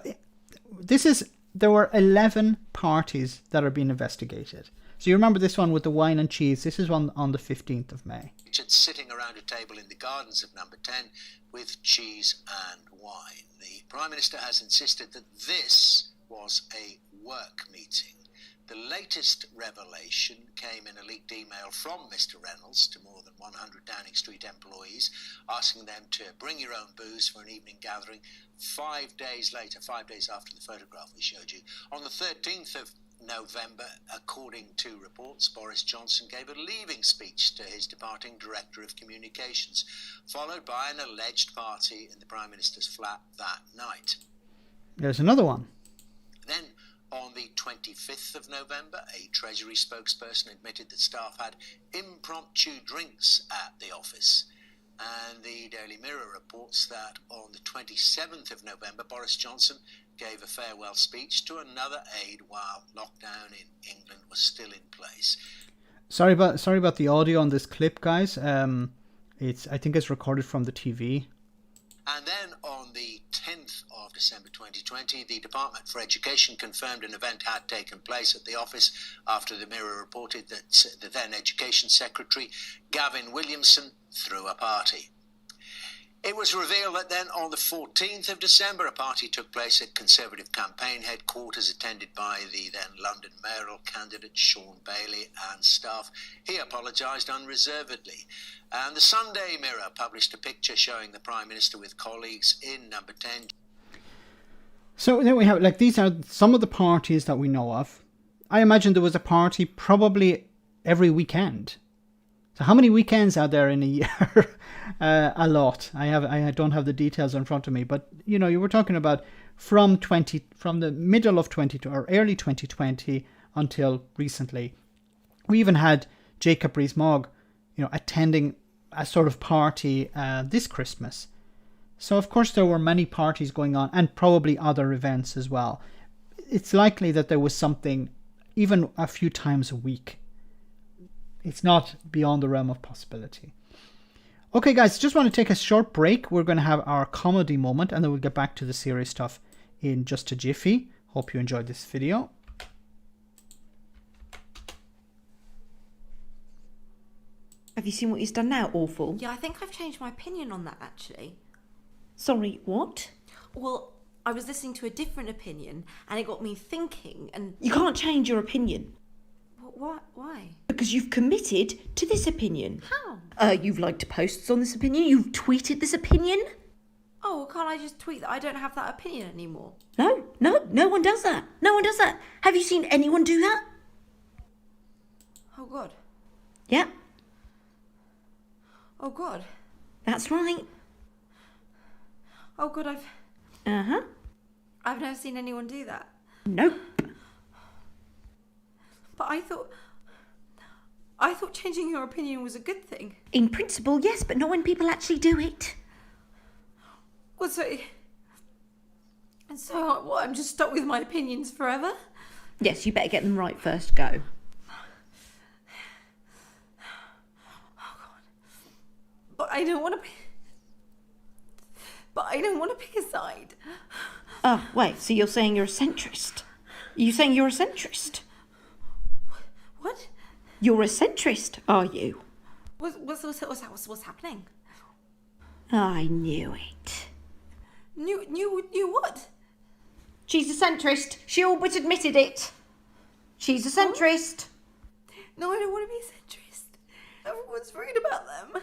there were 11 parties that are being investigated. So you remember this one with the wine and cheese. This is on the 15th of May. Sitting around a table in the gardens of number 10 with cheese and wine. The Prime Minister has insisted that this was a work meeting. The latest revelation came in a leaked email from Mr. Reynolds to more than 100 Downing Street employees, asking them to bring your own booze for an evening gathering 5 days later, 5 days after the photograph we showed you. On the 13th of November, according to reports, Boris Johnson gave a leaving speech to his departing Director of Communications, followed by an alleged party in the Prime Minister's flat that night. There's another one. Then, on the 25th of November, a Treasury spokesperson admitted that staff had impromptu drinks at the office. And the Daily Mirror reports that on the 27th of November, Boris Johnson gave a farewell speech to another aide while lockdown in England was still in place. Sorry about the audio on this clip, guys. I think it's recorded from the TV. And then on the 10th of December 2020, the Department for Education confirmed an event had taken place at the office after the Mirror reported that the then Education Secretary, Gavin Williamson, threw a party. It was revealed that then on the 14th of December, a party took place at Conservative campaign headquarters attended by the then London mayoral candidate Sean Bailey and staff. He apologised unreservedly. And the Sunday Mirror published a picture showing the Prime Minister with colleagues in number 10. So there we have it. These are some of the parties that we know of. I imagine there was a party probably every weekend. So how many weekends are there in a year? A lot. I don't have the details in front of me, but you were talking about from the middle of 2020 or early 2020 until recently. We even had Jacob Rees-Mogg, attending a sort of party this Christmas. So of course there were many parties going on and probably other events as well. It's likely that there was something even a few times a week. It's not beyond the realm of possibility. Okay, guys, just want to take a short break. We're going to have our comedy moment and then we'll get back to the serious stuff in just a jiffy. Hope you enjoyed this video. Have you seen what he's done now? Awful. Yeah, I think I've changed my opinion on that, actually. Sorry, what? Well, I was listening to a different opinion and it got me thinking and... You can't change your opinion. Why? Because you've committed to this opinion. How? You've liked posts on this opinion. You've tweeted this opinion. Oh, well, can't I just tweet that I don't have that opinion anymore? No one does that. No one does that. Have you seen anyone do that? Oh, God. Yeah, Oh, God. that's right. Oh, God, Uh-huh. I've never seen anyone do that. Nope. But I thought changing your opinion was a good thing. In principle, yes, but not when people actually do it. Well, so what, I'm just stuck with my opinions forever? Yes, you better get them right first go. But I don't want to pick a side. Oh, wait, so you're saying you're a centrist? You saying you're a centrist? What? You're a centrist, are you? What's happening? I knew it. Knew what? She's a centrist. She all but admitted it. She's a centrist. No, I don't want to be a centrist. Everyone's worried about them.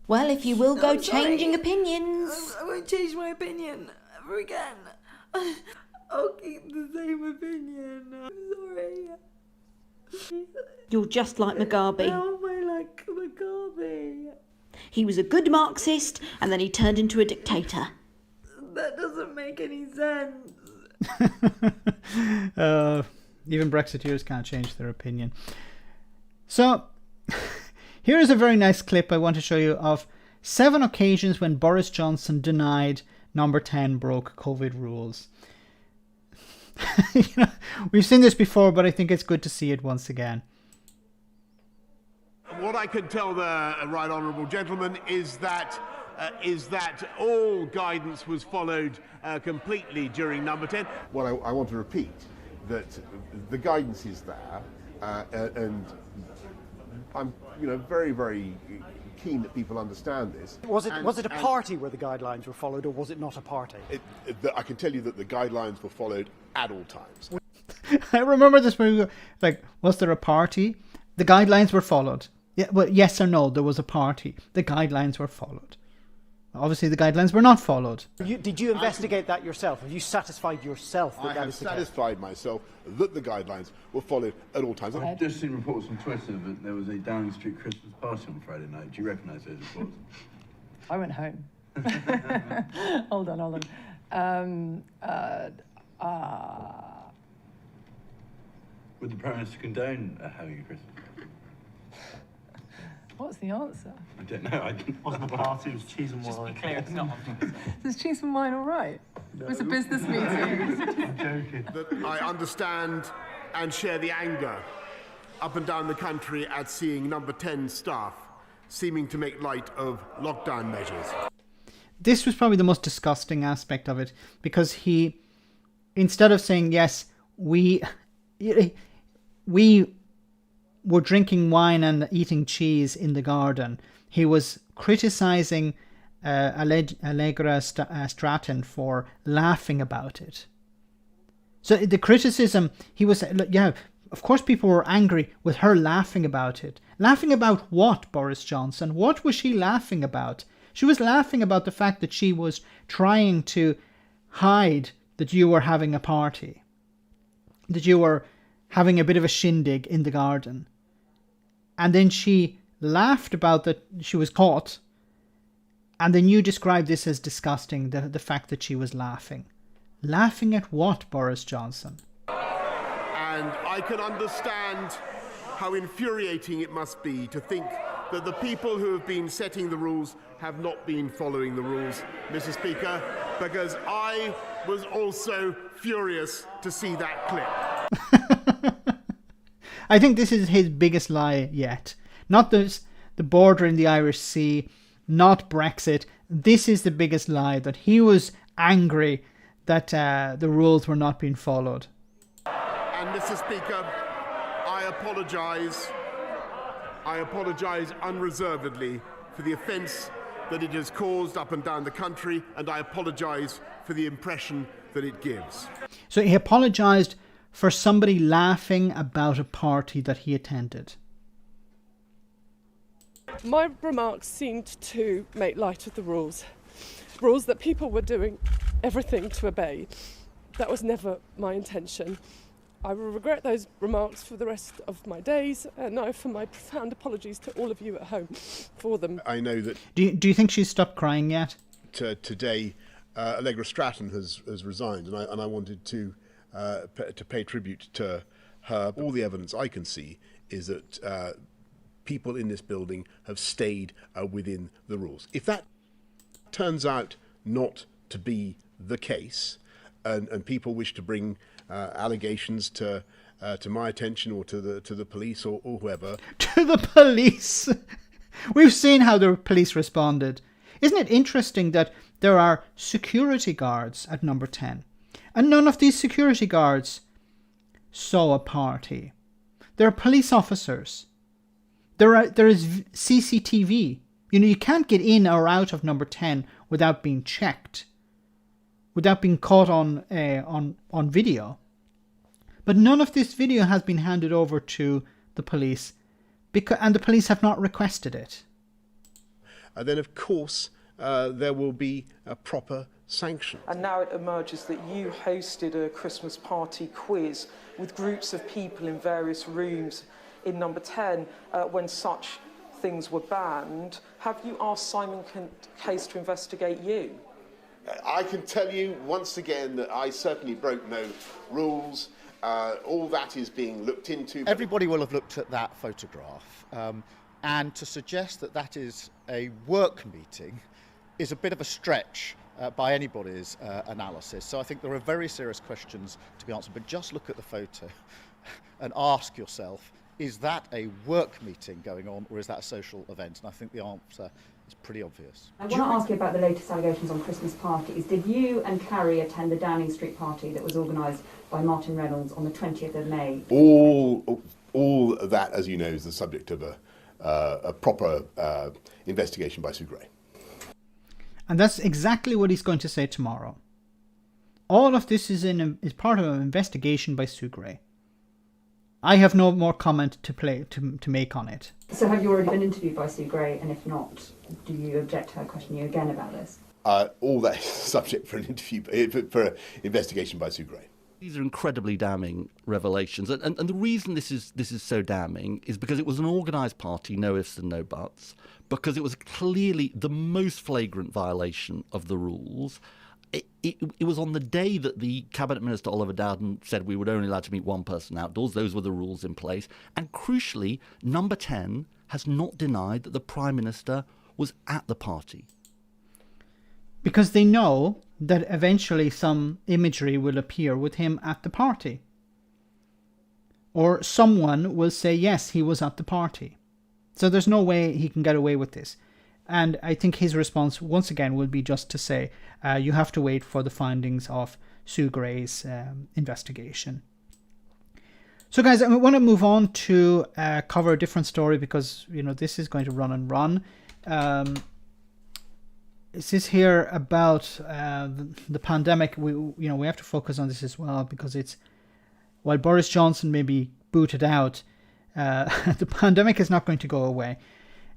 Well, if you will go I'm sorry. changing opinions. I won't change my opinion ever again. I'll keep the same opinion. I'm sorry. You're just like Mugabe. How am I like Mugabe? He was a good Marxist, and then he turned into a dictator. That doesn't make any sense. Even Brexiteers can't change their opinion. So, here is a very nice clip I want to show you of 7 occasions when Boris Johnson denied Number 10 broke COVID rules. We've seen this before, but I think it's good to see it once again. What I can tell the right honourable gentleman is that all guidance was followed completely during Number 10. Well, I want to repeat that the guidance is there, and I'm, very, very keen that people understand this. Was it a party where the guidelines were followed, or was it not a party? I can tell you that the guidelines were followed at all times. I remember this movie, like, was there a party? The guidelines were followed. Yeah, well, yes or no, there was a party. The guidelines were followed. Obviously, the guidelines were not followed. Did you investigate that yourself? Have you satisfied yourself that I that have is the case? satisfied myself that the guidelines were followed at all times. I've just seen reports on Twitter that there was a Downing Street Christmas party on Friday night. Do you recognise those reports? I went home. Hold on. Would the Prime Minister condone having a Christmas party? What's the answer? I don't know. I didn't. Wasn't a party, it was cheese and wine. Just be clear, it's not. Is cheese and wine all right? No. It was a business meeting. I'm joking. That I understand and share the anger up and down the country at seeing Number 10 staff seeming to make light of lockdown measures. This was probably the most disgusting aspect of it, because he, instead of saying, yes, we were drinking wine and eating cheese in the garden, he was criticising Allegra Stratton for laughing about it. So the criticism, he was, yeah, of course people were angry with her laughing about it. Laughing about what, Boris Johnson? What was she laughing about? She was laughing about the fact that she was trying to hide that you were having a party, that you were having a bit of a shindig in the garden. And then she laughed about that she was caught. And then you described this as disgusting, the fact that she was laughing. Laughing at what, Boris Johnson? And I can understand how infuriating it must be to think that the people who have been setting the rules have not been following the rules, Mr. Speaker, because I was also furious to see that clip. I think this is his biggest lie yet. Not the border in the Irish Sea, not Brexit. This is the biggest lie, that he was angry that the rules were not being followed. And Mr. Speaker, I apologise unreservedly for the offence that it has caused up and down the country, and I apologise for the impression that it gives. So he apologised for somebody laughing about a party that he attended? My remarks seemed to make light of the rules that people were doing everything to obey. That was never my intention. I will regret those remarks for the rest of my days, and I offer my profound apologies to all of you at home for them. I know that... Do you think she's stopped crying yet? Today, Allegra Stratton has resigned, and I wanted to pay tribute to her. All the evidence I can see is that people in this building have stayed within the rules. If that turns out not to be the case, and people wish to bring allegations to my attention or to the police or whoever. To the police? We've seen how the police responded. Isn't it interesting that there are security guards at number 10, and none of these security guards saw a party? There are police officers. There is CCTV. You know, you can't get in or out of number 10 without being checked, without being caught on video. But none of this video has been handed over to the police, and the police have not requested it. Then, of course, there will be a proper sanction. And now it emerges that you hosted a Christmas party quiz with groups of people in various rooms in number 10 when such things were banned. Have you asked Simon Case to investigate you? I can tell you once again that I certainly broke no rules. All that is being looked into. Everybody will have looked at that photograph, and to suggest that that is a work meeting is a bit of a stretch by anybody's analysis. So I think there are very serious questions to be answered, but just look at the photo and ask yourself, is that a work meeting going on, or is that a social event? And I think the answer is pretty obvious. I want to ask you about the latest allegations on Christmas parties. Did you and Carrie attend the Downing Street party that was organised by Martin Reynolds on the 20th of May? All of that, as you know, is the subject of a proper investigation by Sue Gray. And that's exactly what he's going to say tomorrow. All of this is part of an investigation by Sue Gray. I have no more comment to make on it. So have you already been interviewed by Sue Gray, and if not, do you object to her questioning you again about this? All that is subject for an interview, for an investigation by Sue Gray. These are incredibly damning revelations, and the reason this is so damning is because it was an organised party, no ifs and no buts, because it was clearly the most flagrant violation of the rules. It was on the day that the Cabinet Minister Oliver Dowden said we would only allowed to meet one person outdoors. Those were the rules in place. And crucially, number 10 has not denied that the Prime Minister was at the party. Because they know that eventually some imagery will appear with him at the party. Or someone will say, yes, he was at the party. So there's no way he can get away with this. And I think his response, once again, will be just to say, you have to wait for the findings of Sue Gray's investigation. So, guys, I want to move on to cover a different story because, you know, this is going to run and run. This is here about the pandemic. We have to focus on this as well because it's, while Boris Johnson may be booted out, the pandemic is not going to go away.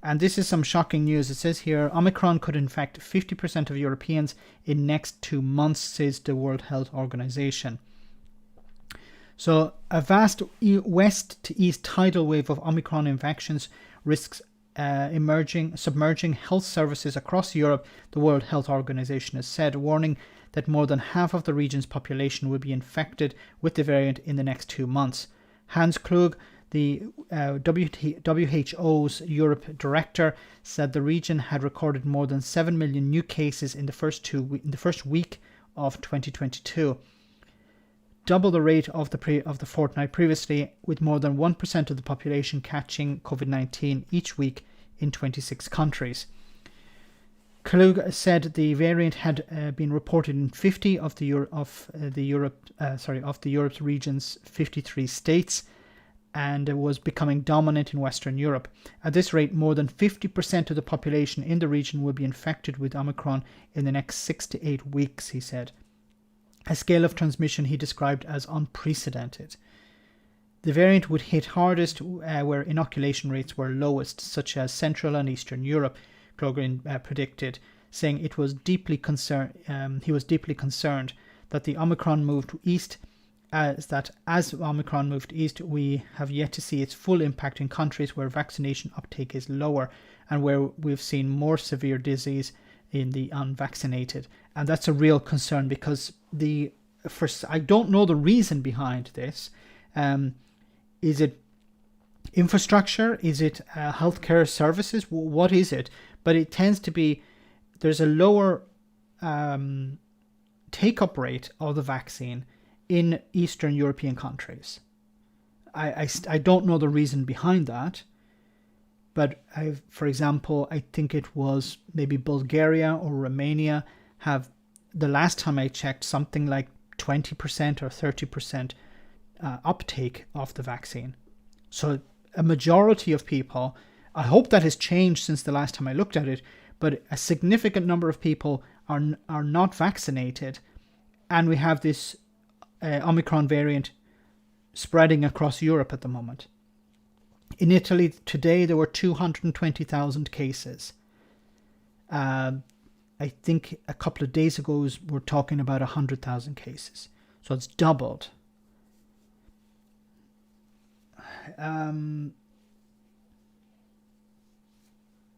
And this is some shocking news. It says here, Omicron could infect 50% of Europeans in next 2 months, says the World Health Organization. So a vast west to east tidal wave of Omicron infections risks submerging health services across Europe, the World Health Organization has said, warning that more than half of the region's population will be infected with the variant in the next 2 months. Hans Klug, the WHO's Europe director, said the region had recorded more than 7 million new cases in the first week of 2022, double the rate of the fortnight previously, with more than 1% of the population catching COVID-19 each week in 26 countries. Klug said the variant had been reported in 50 of the Europe's region's 53 states, and was becoming dominant in Western Europe. At this rate, more than 50% of the population in the region will be infected with Omicron in the next 6 to 8 weeks, he said. a scale of transmission he described as unprecedented. The variant would hit hardest where inoculation rates were lowest, such as Central and Eastern Europe, Clogrin predicted, saying he was deeply concerned that the Omicron moved east, as Omicron moved east, we have yet to see its full impact in countries where vaccination uptake is lower and where we've seen more severe disease in the unvaccinated. And that's a real concern because I don't know the reason behind this. Is it infrastructure? Is it healthcare services? What is it? But it tends to be there's a lower take-up rate of the vaccine in Eastern European countries. I don't know the reason behind that, but for example, I think it was maybe Bulgaria or Romania have, the last time I checked, something like 20% or 30% uptake of the vaccine. So a majority of people, I hope that has changed since the last time I looked at it, but a significant number of people are not vaccinated, and we have this Omicron variant spreading across Europe at the moment. In Italy today there were 220,000 cases. I think a couple of days ago we're talking about 100,000 cases. So it's doubled.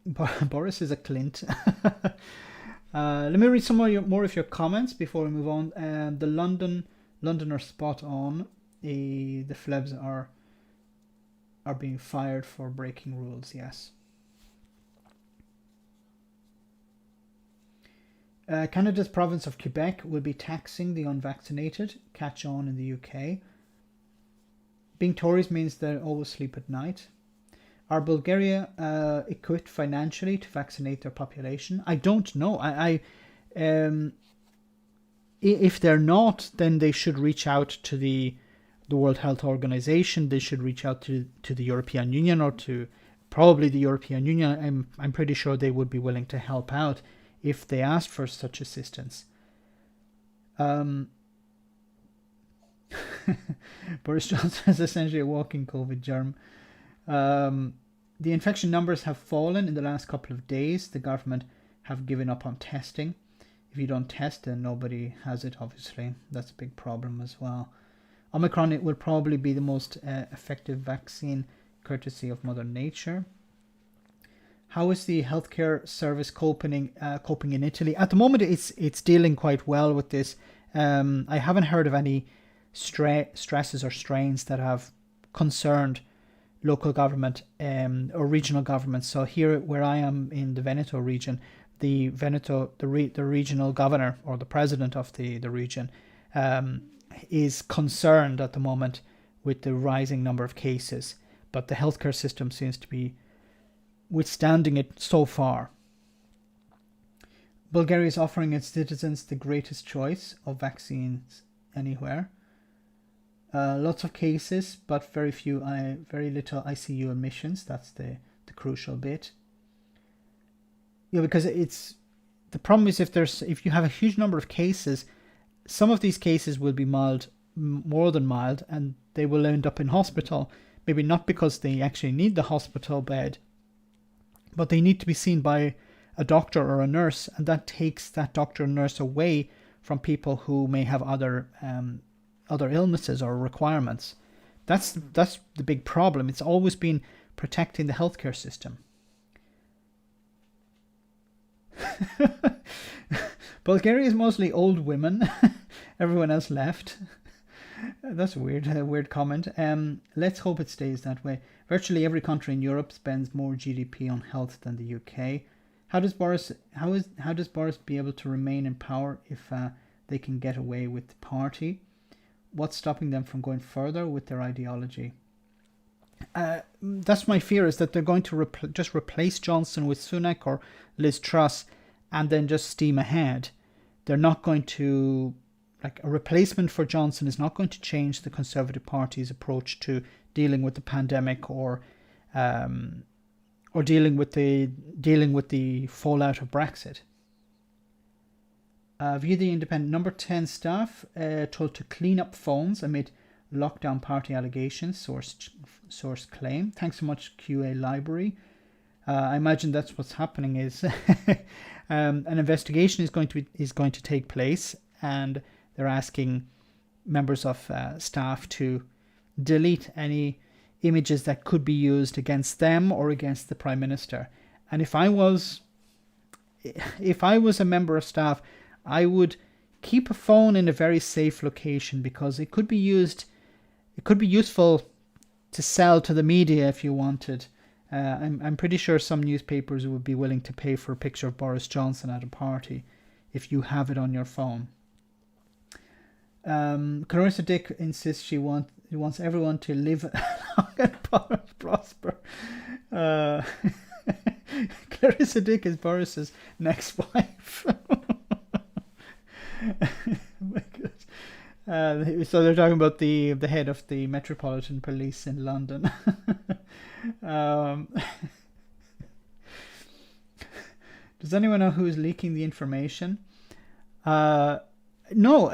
Boris is a Clint. Let me read some more of your comments before we move on. The London are spot on. The Flebs are being fired for breaking rules. Yes. Canada's province of Quebec will be taxing the unvaccinated. Catch on in the UK. Being Tories means they always sleep at night. Are Bulgaria equipped financially to vaccinate their population? I don't know. If they're not, then they should reach out to the World Health Organization. They should reach out to the European Union, or to probably the European Union. I'm pretty sure they would be willing to help out if they asked for such assistance. Boris Johnson is essentially a walking COVID germ. The infection numbers have fallen in the last couple of days. The government have given up on testing. If you don't test, then nobody has it, obviously. That's a big problem as well. Omicron, it will probably be the most effective vaccine, courtesy of Mother Nature. How is the healthcare service coping in Italy? At the moment, it's dealing quite well with this. I haven't heard of any stresses or strains that have concerned local government or regional governments. So here, where I am in the Veneto region, the regional governor or the president of the region is concerned at the moment with the rising number of cases, but the healthcare system seems to be withstanding it so far. Bulgaria is offering its citizens the greatest choice of vaccines anywhere. Lots of cases, but very little ICU admissions. That's the crucial bit. Yeah, because the problem is if you have a huge number of cases, some of these cases will be mild, more than mild, and they will end up in hospital. Maybe not because they actually need the hospital bed, but they need to be seen by a doctor or a nurse, and that takes that doctor or nurse away from people who may have other illnesses or requirements. That's the big problem. It's always been protecting the healthcare system. Bulgaria is mostly old women. Everyone else left. That's a weird comment. Let's hope it stays that way. Virtually every country in Europe spends more GDP on health than the UK. How does Boris be able to remain in power if they can get away with the party? What's stopping them from going further with their ideology? That's my fear, is that they're going to just replace Johnson with Sunak or Liz Truss and then just steam ahead. They're not going to, a replacement for Johnson is not going to change the Conservative Party's approach to dealing with the pandemic or dealing with the fallout of Brexit. View the Independent. Number 10 staff told to clean up phones amid lockdown party allegations. Source claim. Thanks so much, QA Library. I imagine that's what's happening is an investigation is going to take place, and they're asking members of staff to delete any images that could be used against them or against the Prime Minister. And if I was a member of staff, I would keep a phone in a very safe location, because it could be used. It could be useful to sell to the media if you wanted. I'm pretty sure some newspapers would be willing to pay for a picture of Boris Johnson at a party if you have it on your phone. Clarissa Dick insists she wants everyone to live long and prosper. Clarissa Dick is Boris's next wife. So they're talking about the head of the Metropolitan Police in London. Does anyone know who is leaking the information? No,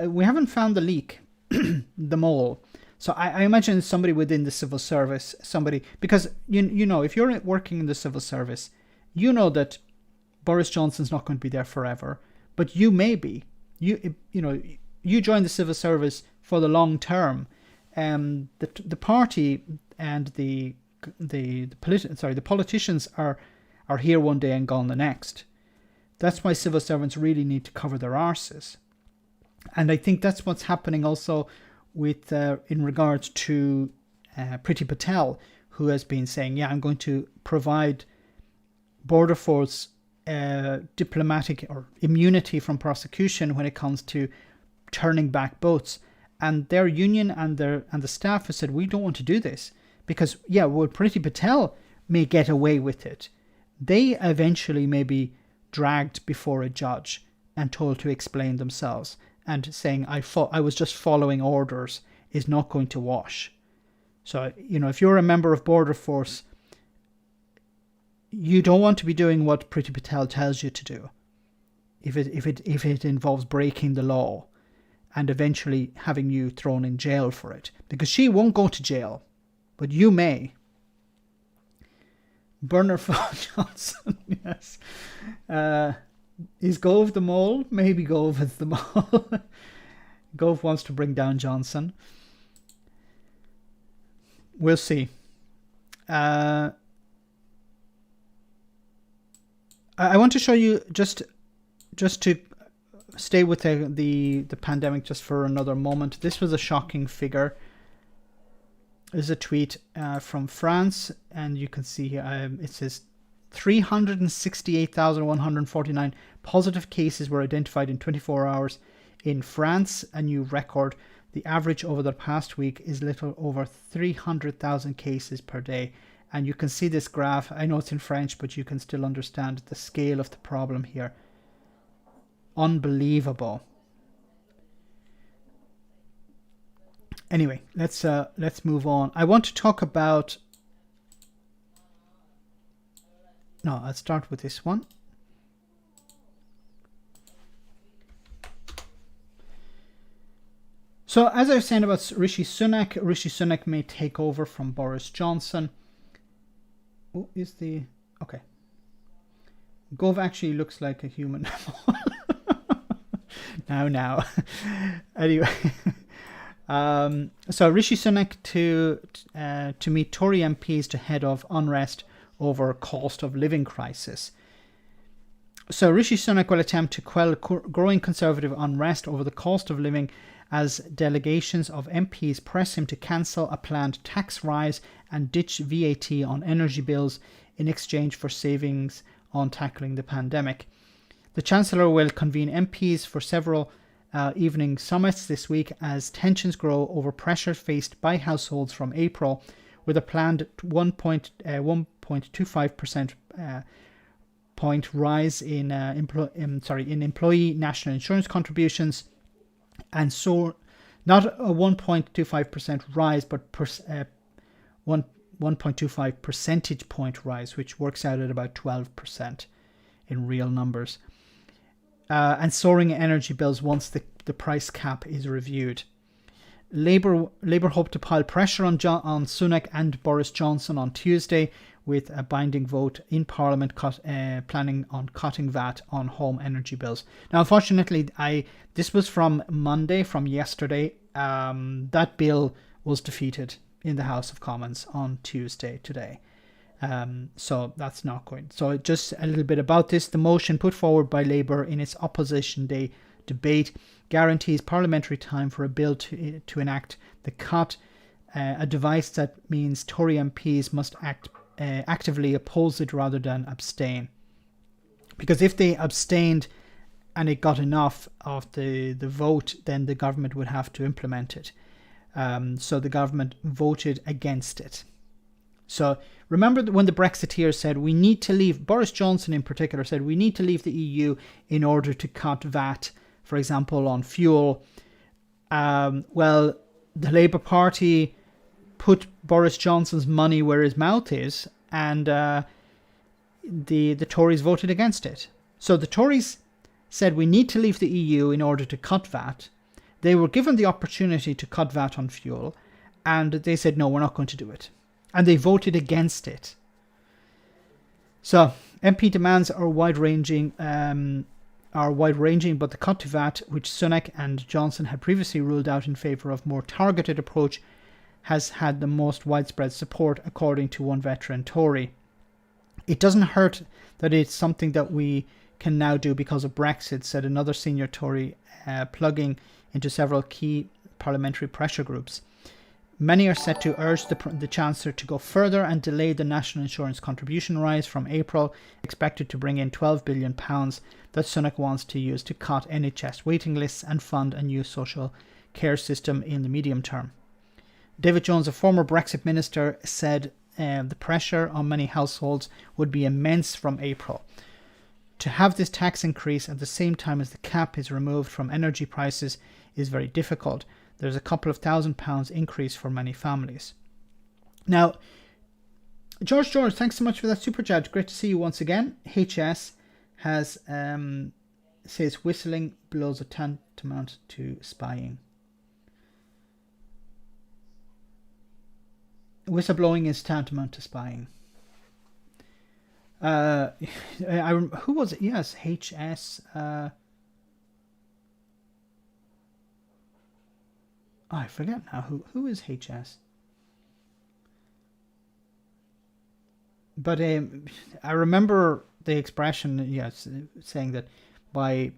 we haven't found the leak, the mole. So I imagine somebody within the civil service, because you know, if you're working in the civil service, you know that Boris Johnson's not going to be there forever, but you may be. You join the civil service for the long term. The party and the politicians are here one day and gone the next. That's why civil servants really need to cover their arses. And I think that's what's happening also with in regards to Priti Patel, who has been saying, yeah, I'm going to provide Border Force diplomatic or immunity from prosecution when it comes to turning back boats. And their union and the staff have said, we don't want to do this, because Priti Patel may get away with it. They eventually may be dragged before a judge and told to explain themselves, and saying I was just following orders is not going to wash. So, if you're a member of Border Force, you don't want to be doing what Priti Patel tells you to do. If it involves breaking the law and eventually having you thrown in jail for it, because she won't go to jail, but you may. Bernard Johnson, yes. Is Gove the mole? Maybe Gove is the mole. Gove wants to bring down Johnson. We'll see. I want to show you, just to stay with the pandemic just for another moment. This was a shocking figure. There's a tweet from France, and you can see it says 368,149 positive cases were identified in 24 hours in France, a new record. The average over the past week is little over 300,000 cases per day. And you can see this graph. I know it's in French, but you can still understand the scale of the problem here. Unbelievable. Anyway, let's move on. I want to talk about... No, I'll start with this one. So, as I was saying about Rishi Sunak may take over from Boris Johnson. Oh, okay. Gove actually looks like a human. now. Anyway. So Rishi Sunak to meet Tory MPs to head off unrest over cost of living crisis. So Rishi Sunak will attempt to quell growing Conservative unrest over the cost of living as delegations of MPs press him to cancel a planned tax rise and ditch VAT on energy bills in exchange for savings on tackling the pandemic. The Chancellor will convene MPs for several evening summits this week as tensions grow over pressure faced by households from April, with a planned 1.25% point rise in employee national insurance contributions, and so not a 1.25% rise, but 1.25 percentage point rise, which works out at about 12% in real numbers. and soaring energy bills once the price cap is reviewed. Labour hope to pile pressure on Sunak and Boris Johnson on Tuesday with a binding vote in Parliament planning on cutting VAT on home energy bills. Now, unfortunately, this was from Monday, from yesterday. That bill was defeated in the House of Commons on Tuesday today. So that's not going. So just a little bit about this. The motion put forward by Labour in its Opposition Day debate guarantees parliamentary time for a bill to enact the cut, a device that means Tory MPs must actively oppose it rather than abstain. Because if they abstained and it got enough of the vote, then the government would have to implement it. So the government voted against it. So remember when the Brexiteers said we need to leave, Boris Johnson in particular said we need to leave the EU in order to cut VAT, for example, on fuel. Well, the Labour Party put Boris Johnson's money where his mouth is, and the Tories voted against it. So the Tories said we need to leave the EU in order to cut VAT. They were given the opportunity to cut VAT on fuel, and they said, no, we're not going to do it. And they voted against it. So MP demands are wide-ranging, but the cut to VAT, which Sunak and Johnson had previously ruled out in favour of more targeted approach, has had the most widespread support, according to one veteran Tory. It doesn't hurt that it's something that we can now do because of Brexit, said another senior Tory, plugging into several key parliamentary pressure groups. Many are set to urge the Chancellor to go further and delay the national insurance contribution rise from April, expected to bring in £12 billion that Sunak wants to use to cut NHS waiting lists and fund a new social care system in the medium term. David Jones, a former Brexit minister, said the pressure on many households would be immense from April. To have this tax increase at the same time as the cap is removed from energy prices is very difficult. There's a couple of £1,000 increase for many families. Now, George, thanks so much for that super chat. Great to see you once again. HS has says whistling blows a tantamount to spying. Whistleblowing is tantamount to spying. Who was it? Yes, HS. I forget now who is HS. But I remember the expression, yes, saying that by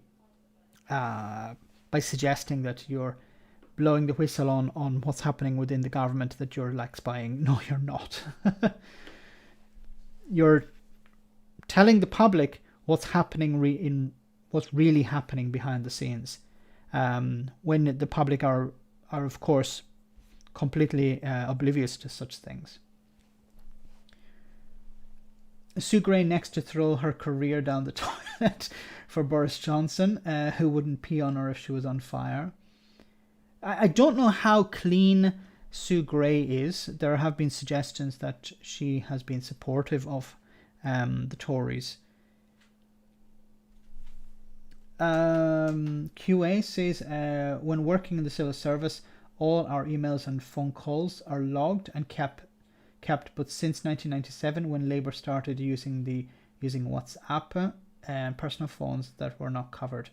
suggesting that you're blowing the whistle on what's happening within the government, that you're like spying. No, you're not. You're telling the public what's happening what's really happening behind the scenes. When the public are of course completely oblivious to such things. Sue Gray next to throw her career down the toilet for Boris Johnson, who wouldn't pee on her if she was on fire. I don't know how clean Sue Gray is. There have been suggestions that she has been supportive of the Tories. QA says, when working in the civil service, all our emails and phone calls are logged and kept, but since 1997, when Labour started using WhatsApp and personal phones, that were not covered.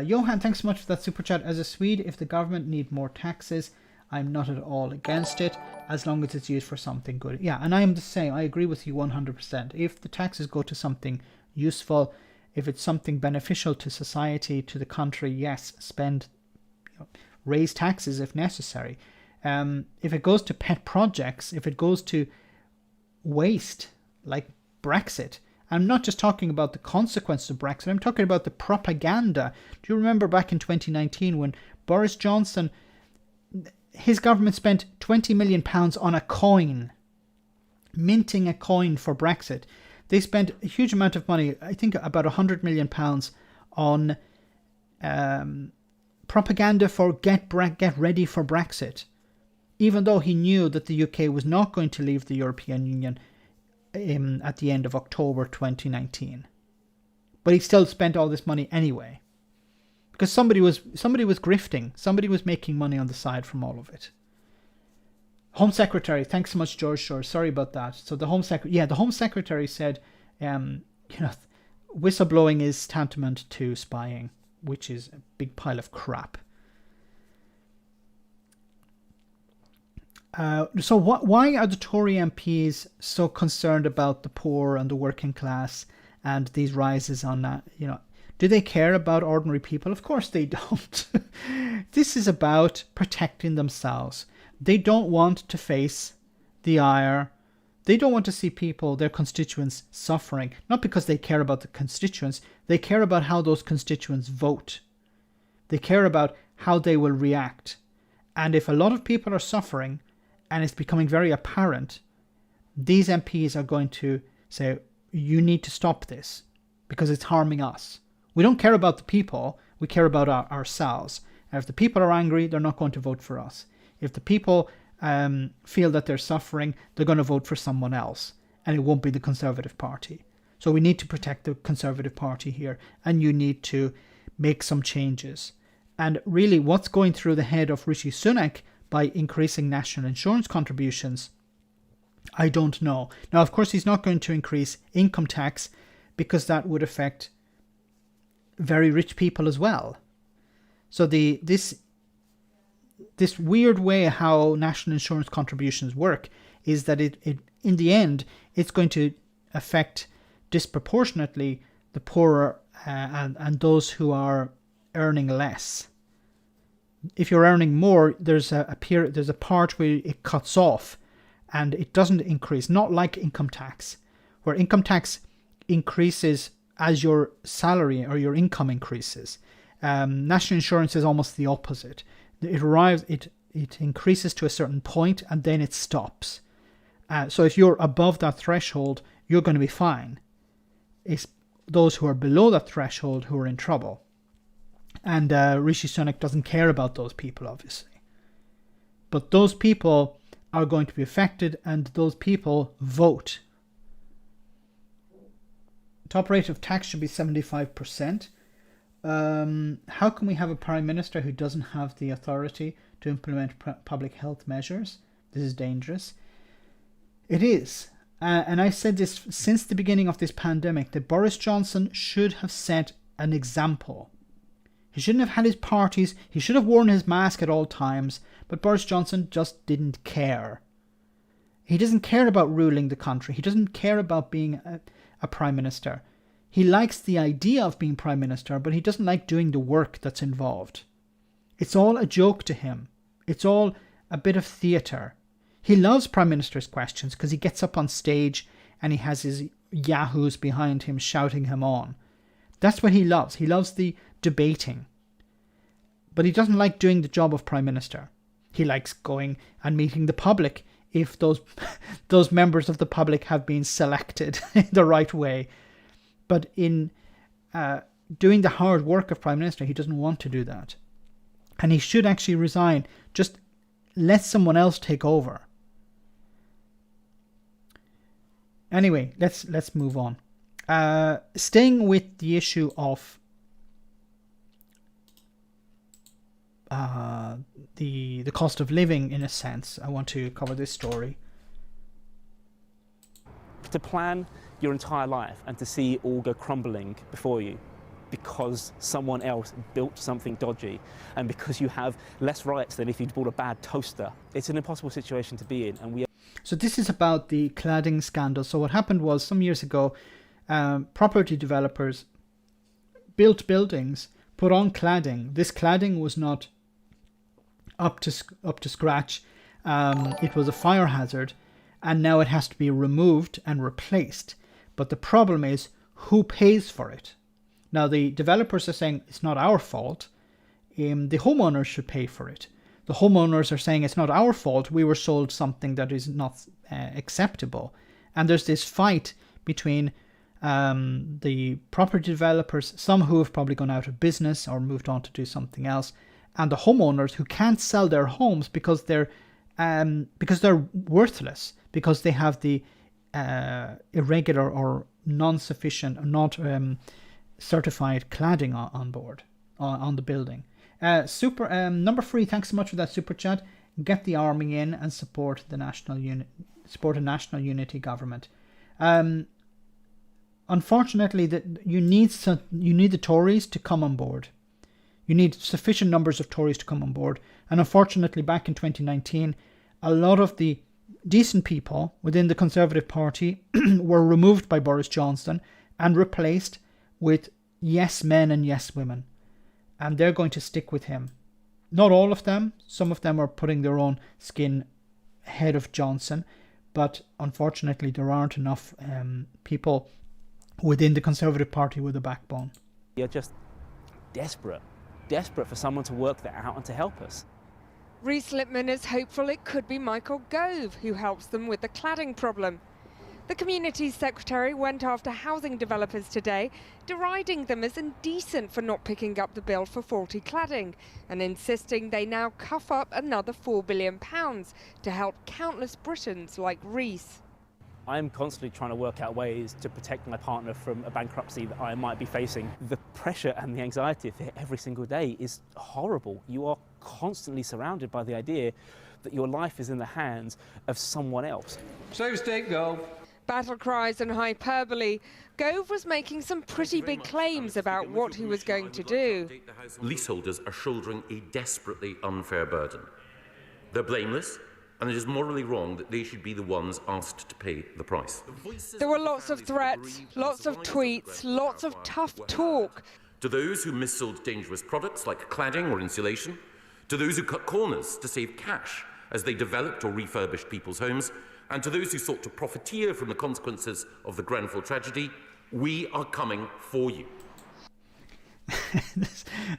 Johan, thanks so much for that super chat. As a Swede, if the government need more taxes, I'm not at all against it, as long as it's used for something good. Yeah, and I am the same. I agree with you 100%. If the taxes go to something useful, if it's something beneficial to society, to the country, yes, spend, raise taxes if necessary. If it goes to pet projects, if it goes to waste, like Brexit, I'm not just talking about the consequences of Brexit, I'm talking about the propaganda. Do you remember back in 2019 when Boris Johnson, his government spent £20 million on a coin, minting a coin for Brexit? They spent a huge amount of money, I think about £100 million on propaganda for get ready for Brexit, even though he knew that the UK was not going to leave the European Union at the end of October 2019. but he still spent all this money anyway. Because somebody was grifting. Somebody was making money on the side from all of it. Home Secretary, thanks so much, George Shore. Sorry about that. So the Home Secretary said, whistleblowing is tantamount to spying, which is a big pile of crap. So why are the Tory MPs so concerned about the poor and the working class and these rises on that? Do they care about ordinary people? Of course they don't. This is about protecting themselves. They don't want to face the ire. They don't want to see people, their constituents, suffering. Not because they care about the constituents. They care about how those constituents vote. They care about how they will react. And if a lot of people are suffering, and it's becoming very apparent, these MPs are going to say, you need to stop this because it's harming us. We don't care about the people, we care about ourselves. And if the people are angry, they're not going to vote for us. If the people feel that they're suffering, they're going to vote for someone else. And it won't be the Conservative Party. So we need to protect the Conservative Party here. And you need to make some changes. And really, what's going through the head of Rishi Sunak by increasing national insurance contributions, I don't know. Now, of course, he's not going to increase income tax because that would affect very rich people as well. So this weird way how national insurance contributions work is that it in the end, it's going to affect disproportionately the poorer and those who are earning less. If you're earning more, there's a part where it cuts off and it doesn't increase, not like income tax, where income tax increases as your salary or your income increases. National insurance is almost the opposite. It increases to a certain point and then it stops. So if you're above that threshold, you're going to be fine. It's those who are below that threshold who are in trouble. And Rishi Sunak doesn't care about those people, obviously. But those people are going to be affected and those people vote. Top rate of tax should be 75%. How can we have a Prime Minister who doesn't have the authority to implement public health measures? This is dangerous. It is. And I said this since the beginning of this pandemic, that Boris Johnson should have set an example. He shouldn't have had his parties. He should have worn his mask at all times. But Boris Johnson just didn't care. He doesn't care about ruling the country. He doesn't care about being a Prime Minister. He likes the idea of being Prime Minister, but he doesn't like doing the work that's involved. It's all a joke to him. It's all a bit of theatre. He loves Prime Minister's questions because he gets up on stage and he has his yahoos behind him shouting him on. That's what he loves. He loves the debating. But he doesn't like doing the job of Prime Minister. He likes going and meeting the public if those members of the public have been selected in the right way. But in doing the hard work of Prime Minister, he doesn't want to do that. And he should actually resign. Just let someone else take over. Anyway, let's move on. Staying with the issue of the cost of living, in a sense, I want to cover this story. To plan your entire life and to see it all go crumbling before you because someone else built something dodgy and because you have less rights than if you'd bought a bad toaster. It's an impossible situation to be in, and So this is about the cladding scandal. So what happened was, some years ago, property developers built buildings, put on cladding. This cladding was not up to scratch. It was a fire hazard, and now it has to be removed and replaced. But the problem is, who pays for it? Now the developers are saying it's not our fault. The homeowners should pay for it. The homeowners are saying it's not our fault. We were sold something that is not acceptable. And there's this fight between the property developers, some who have probably gone out of business or moved on to do something else, and the homeowners who can't sell their homes because they're worthless, because they have the irregular or non-sufficient, not certified cladding on board, on the building. Number 3, thanks so much for that super chat. Get the army in and support a national unity government. Unfortunately, you need the Tories to come on board. You need sufficient numbers of Tories to come on board. And unfortunately, back in 2019, a lot of the decent people within the Conservative Party were removed by Boris Johnson and replaced with yes men and yes women. And they're going to stick with him. Not all of them. Some of them are putting their own skin ahead of Johnson. But unfortunately, there aren't enough people within the Conservative Party with a backbone. You're just desperate for someone to work that out and to help us. Reece Lipman is hopeful it could be Michael Gove who helps them with the cladding problem. The Communities Secretary went after housing developers today, deriding them as indecent for not picking up the bill for faulty cladding and insisting they now cough up another £4 billion to help countless Britons like Reece. I'm constantly trying to work out ways to protect my partner from a bankruptcy that I might be facing. The pressure and the anxiety of it every single day is horrible. You are constantly surrounded by the idea that your life is in the hands of someone else. Save state, Gove. Battle cries and hyperbole. Gove was making some pretty big claims about what he was going to do. Leaseholders are shouldering a desperately unfair burden. They're blameless, and it is morally wrong that they should be the ones asked to pay the price. There were lots of threats, lots of tweets, lots of tough talk. To those who missold dangerous products like cladding or insulation, to those who cut corners to save cash as they developed or refurbished people's homes, and to those who sought to profiteer from the consequences of the Grenfell tragedy, we are coming for you.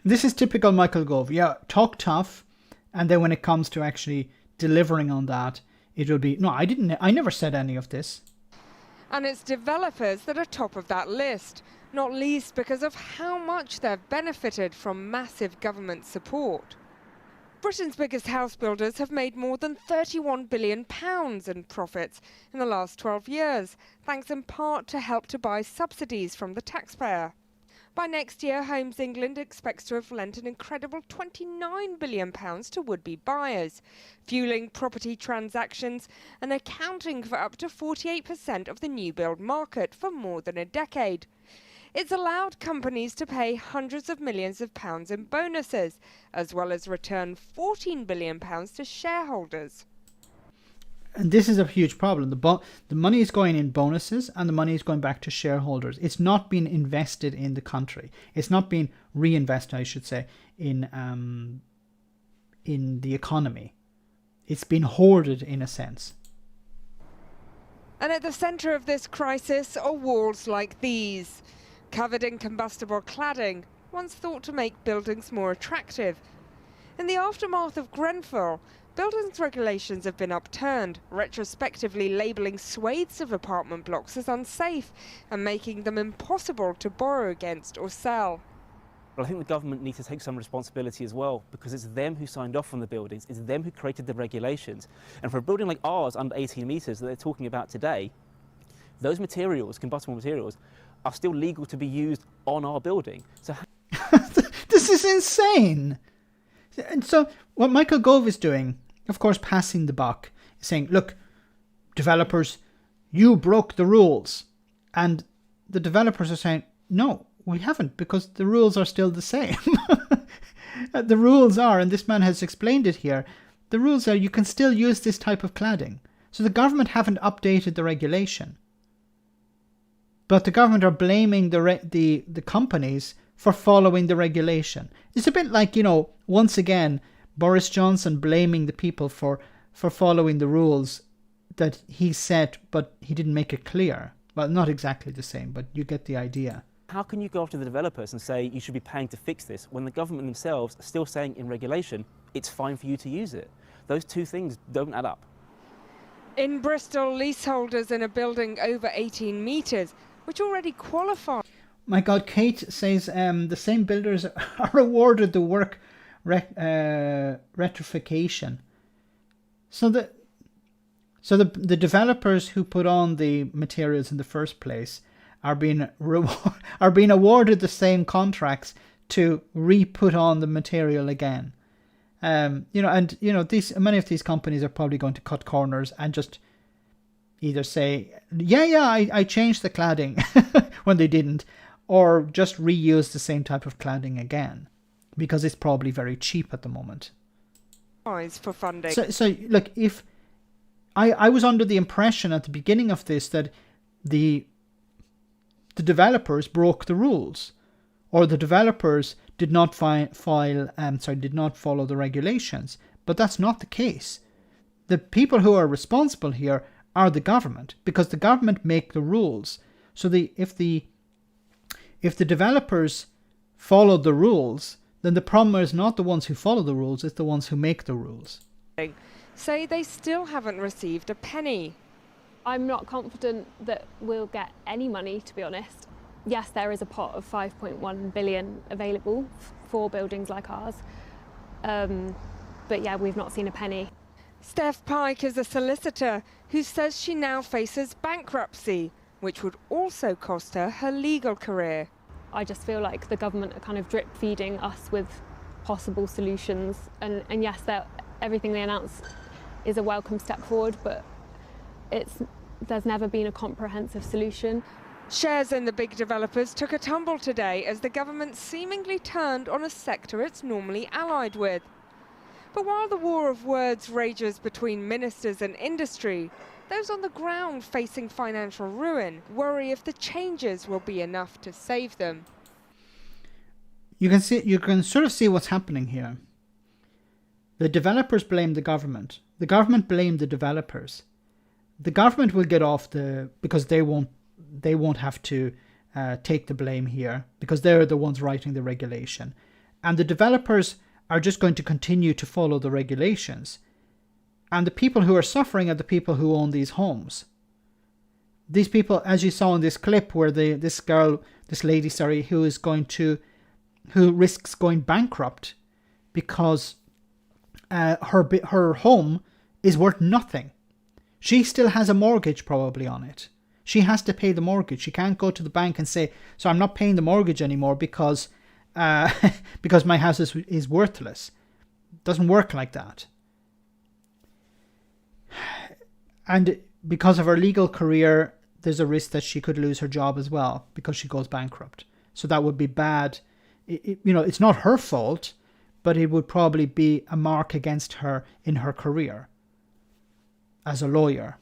This is typical Michael Gove. Yeah, talk tough, and then when it comes to actually delivering on that, it will be, no, I never said any of this. And it's developers that are top of that list, not least because of how much they've benefited from massive government support. Britain's biggest house builders have made more than £31 billion in profits in the last 12 years, thanks in part to Help to Buy subsidies from the taxpayer. By next year, Homes England expects to have lent an incredible £29 billion to would-be buyers, fueling property transactions and accounting for up to 48% of the new build market for more than a decade. It's allowed companies to pay hundreds of millions of pounds in bonuses, as well as return £14 billion to shareholders. And this is a huge problem. The money is going in bonuses and the money is going back to shareholders. It's not being invested in the country. It's not being reinvested, I should say, in the economy. It's been hoarded in a sense. And at the centre of this crisis are walls like these, covered in combustible cladding, once thought to make buildings more attractive. In the aftermath of Grenfell, buildings regulations have been upturned, retrospectively labelling swathes of apartment blocks as unsafe and making them impossible to borrow against or sell. But I think the government needs to take some responsibility as well, because it's them who signed off on the buildings, it's them who created the regulations. And for a building like ours under 18 metres that they're talking about today, those materials, combustible materials, are still legal to be used on our building. So this is insane. And so what Michael Gove is doing, of course, passing the buck, is saying, look, developers, you broke the rules. And the developers are saying, no, we haven't, because the rules are still the same. The rules are, and this man has explained it here, the rules are you can still use this type of cladding. So the government haven't updated the regulation. But the government are blaming the companies for following the regulation. It's a bit like, once again, Boris Johnson blaming the people for following the rules that he set, but he didn't make it clear. Well, not exactly the same, but you get the idea. How can you go after the developers and say you should be paying to fix this when the government themselves are still saying in regulation it's fine for you to use it? Those two things don't add up. In Bristol, leaseholders in a building over 18 metres, which already qualify. My God, Kate says the same builders are awarded the work rectification. So the developers who put on the materials in the first place are being awarded the same contracts to re-put on the material again. Many of these companies are probably going to cut corners and just either say, I changed the cladding when they didn't, or just reuse the same type of cladding again, because it's probably very cheap at the moment. For funding. So look, if I was under the impression at the beginning of this that the developers broke the rules, or the developers did not did not follow the regulations, but that's not the case. The people who are responsible here are the government, because the government make the rules. So if the developers followed the rules, then the problem is not the ones who follow the rules, it's the ones who make the rules. Say they still haven't received a penny. I'm not confident that we'll get any money, to be honest. Yes, there is a pot of 5.1 billion available for buildings like ours. But yeah, we've not seen a penny. Steph Pike is a solicitor who says she now faces bankruptcy, which would also cost her her legal career. I just feel like the government are kind of drip feeding us with possible solutions. And yes, everything they announce is a welcome step forward, but there's never been a comprehensive solution. Shares in the big developers took a tumble today as the government seemingly turned on a sector it's normally allied with. But while the war of words rages between ministers and industry, those on the ground facing financial ruin worry if the changes will be enough to save them. You can sort of see what's happening here. The developers blame the government. The government blame the developers. The government will get off because they won't have to take the blame here, because they're the ones writing the regulation. And the developers are just going to continue to follow the regulations. And the people who are suffering are the people who own these homes. These people, as you saw in this clip, where this lady, who risks going bankrupt because her home is worth nothing. She still has a mortgage probably on it. She has to pay the mortgage. She can't go to the bank and say, so I'm not paying the mortgage anymore because my house is worthless. It doesn't work like that. And because of her legal career, there's a risk that she could lose her job as well because she goes bankrupt. So that would be bad. It's not her fault, but it would probably be a mark against her in her career as a lawyer.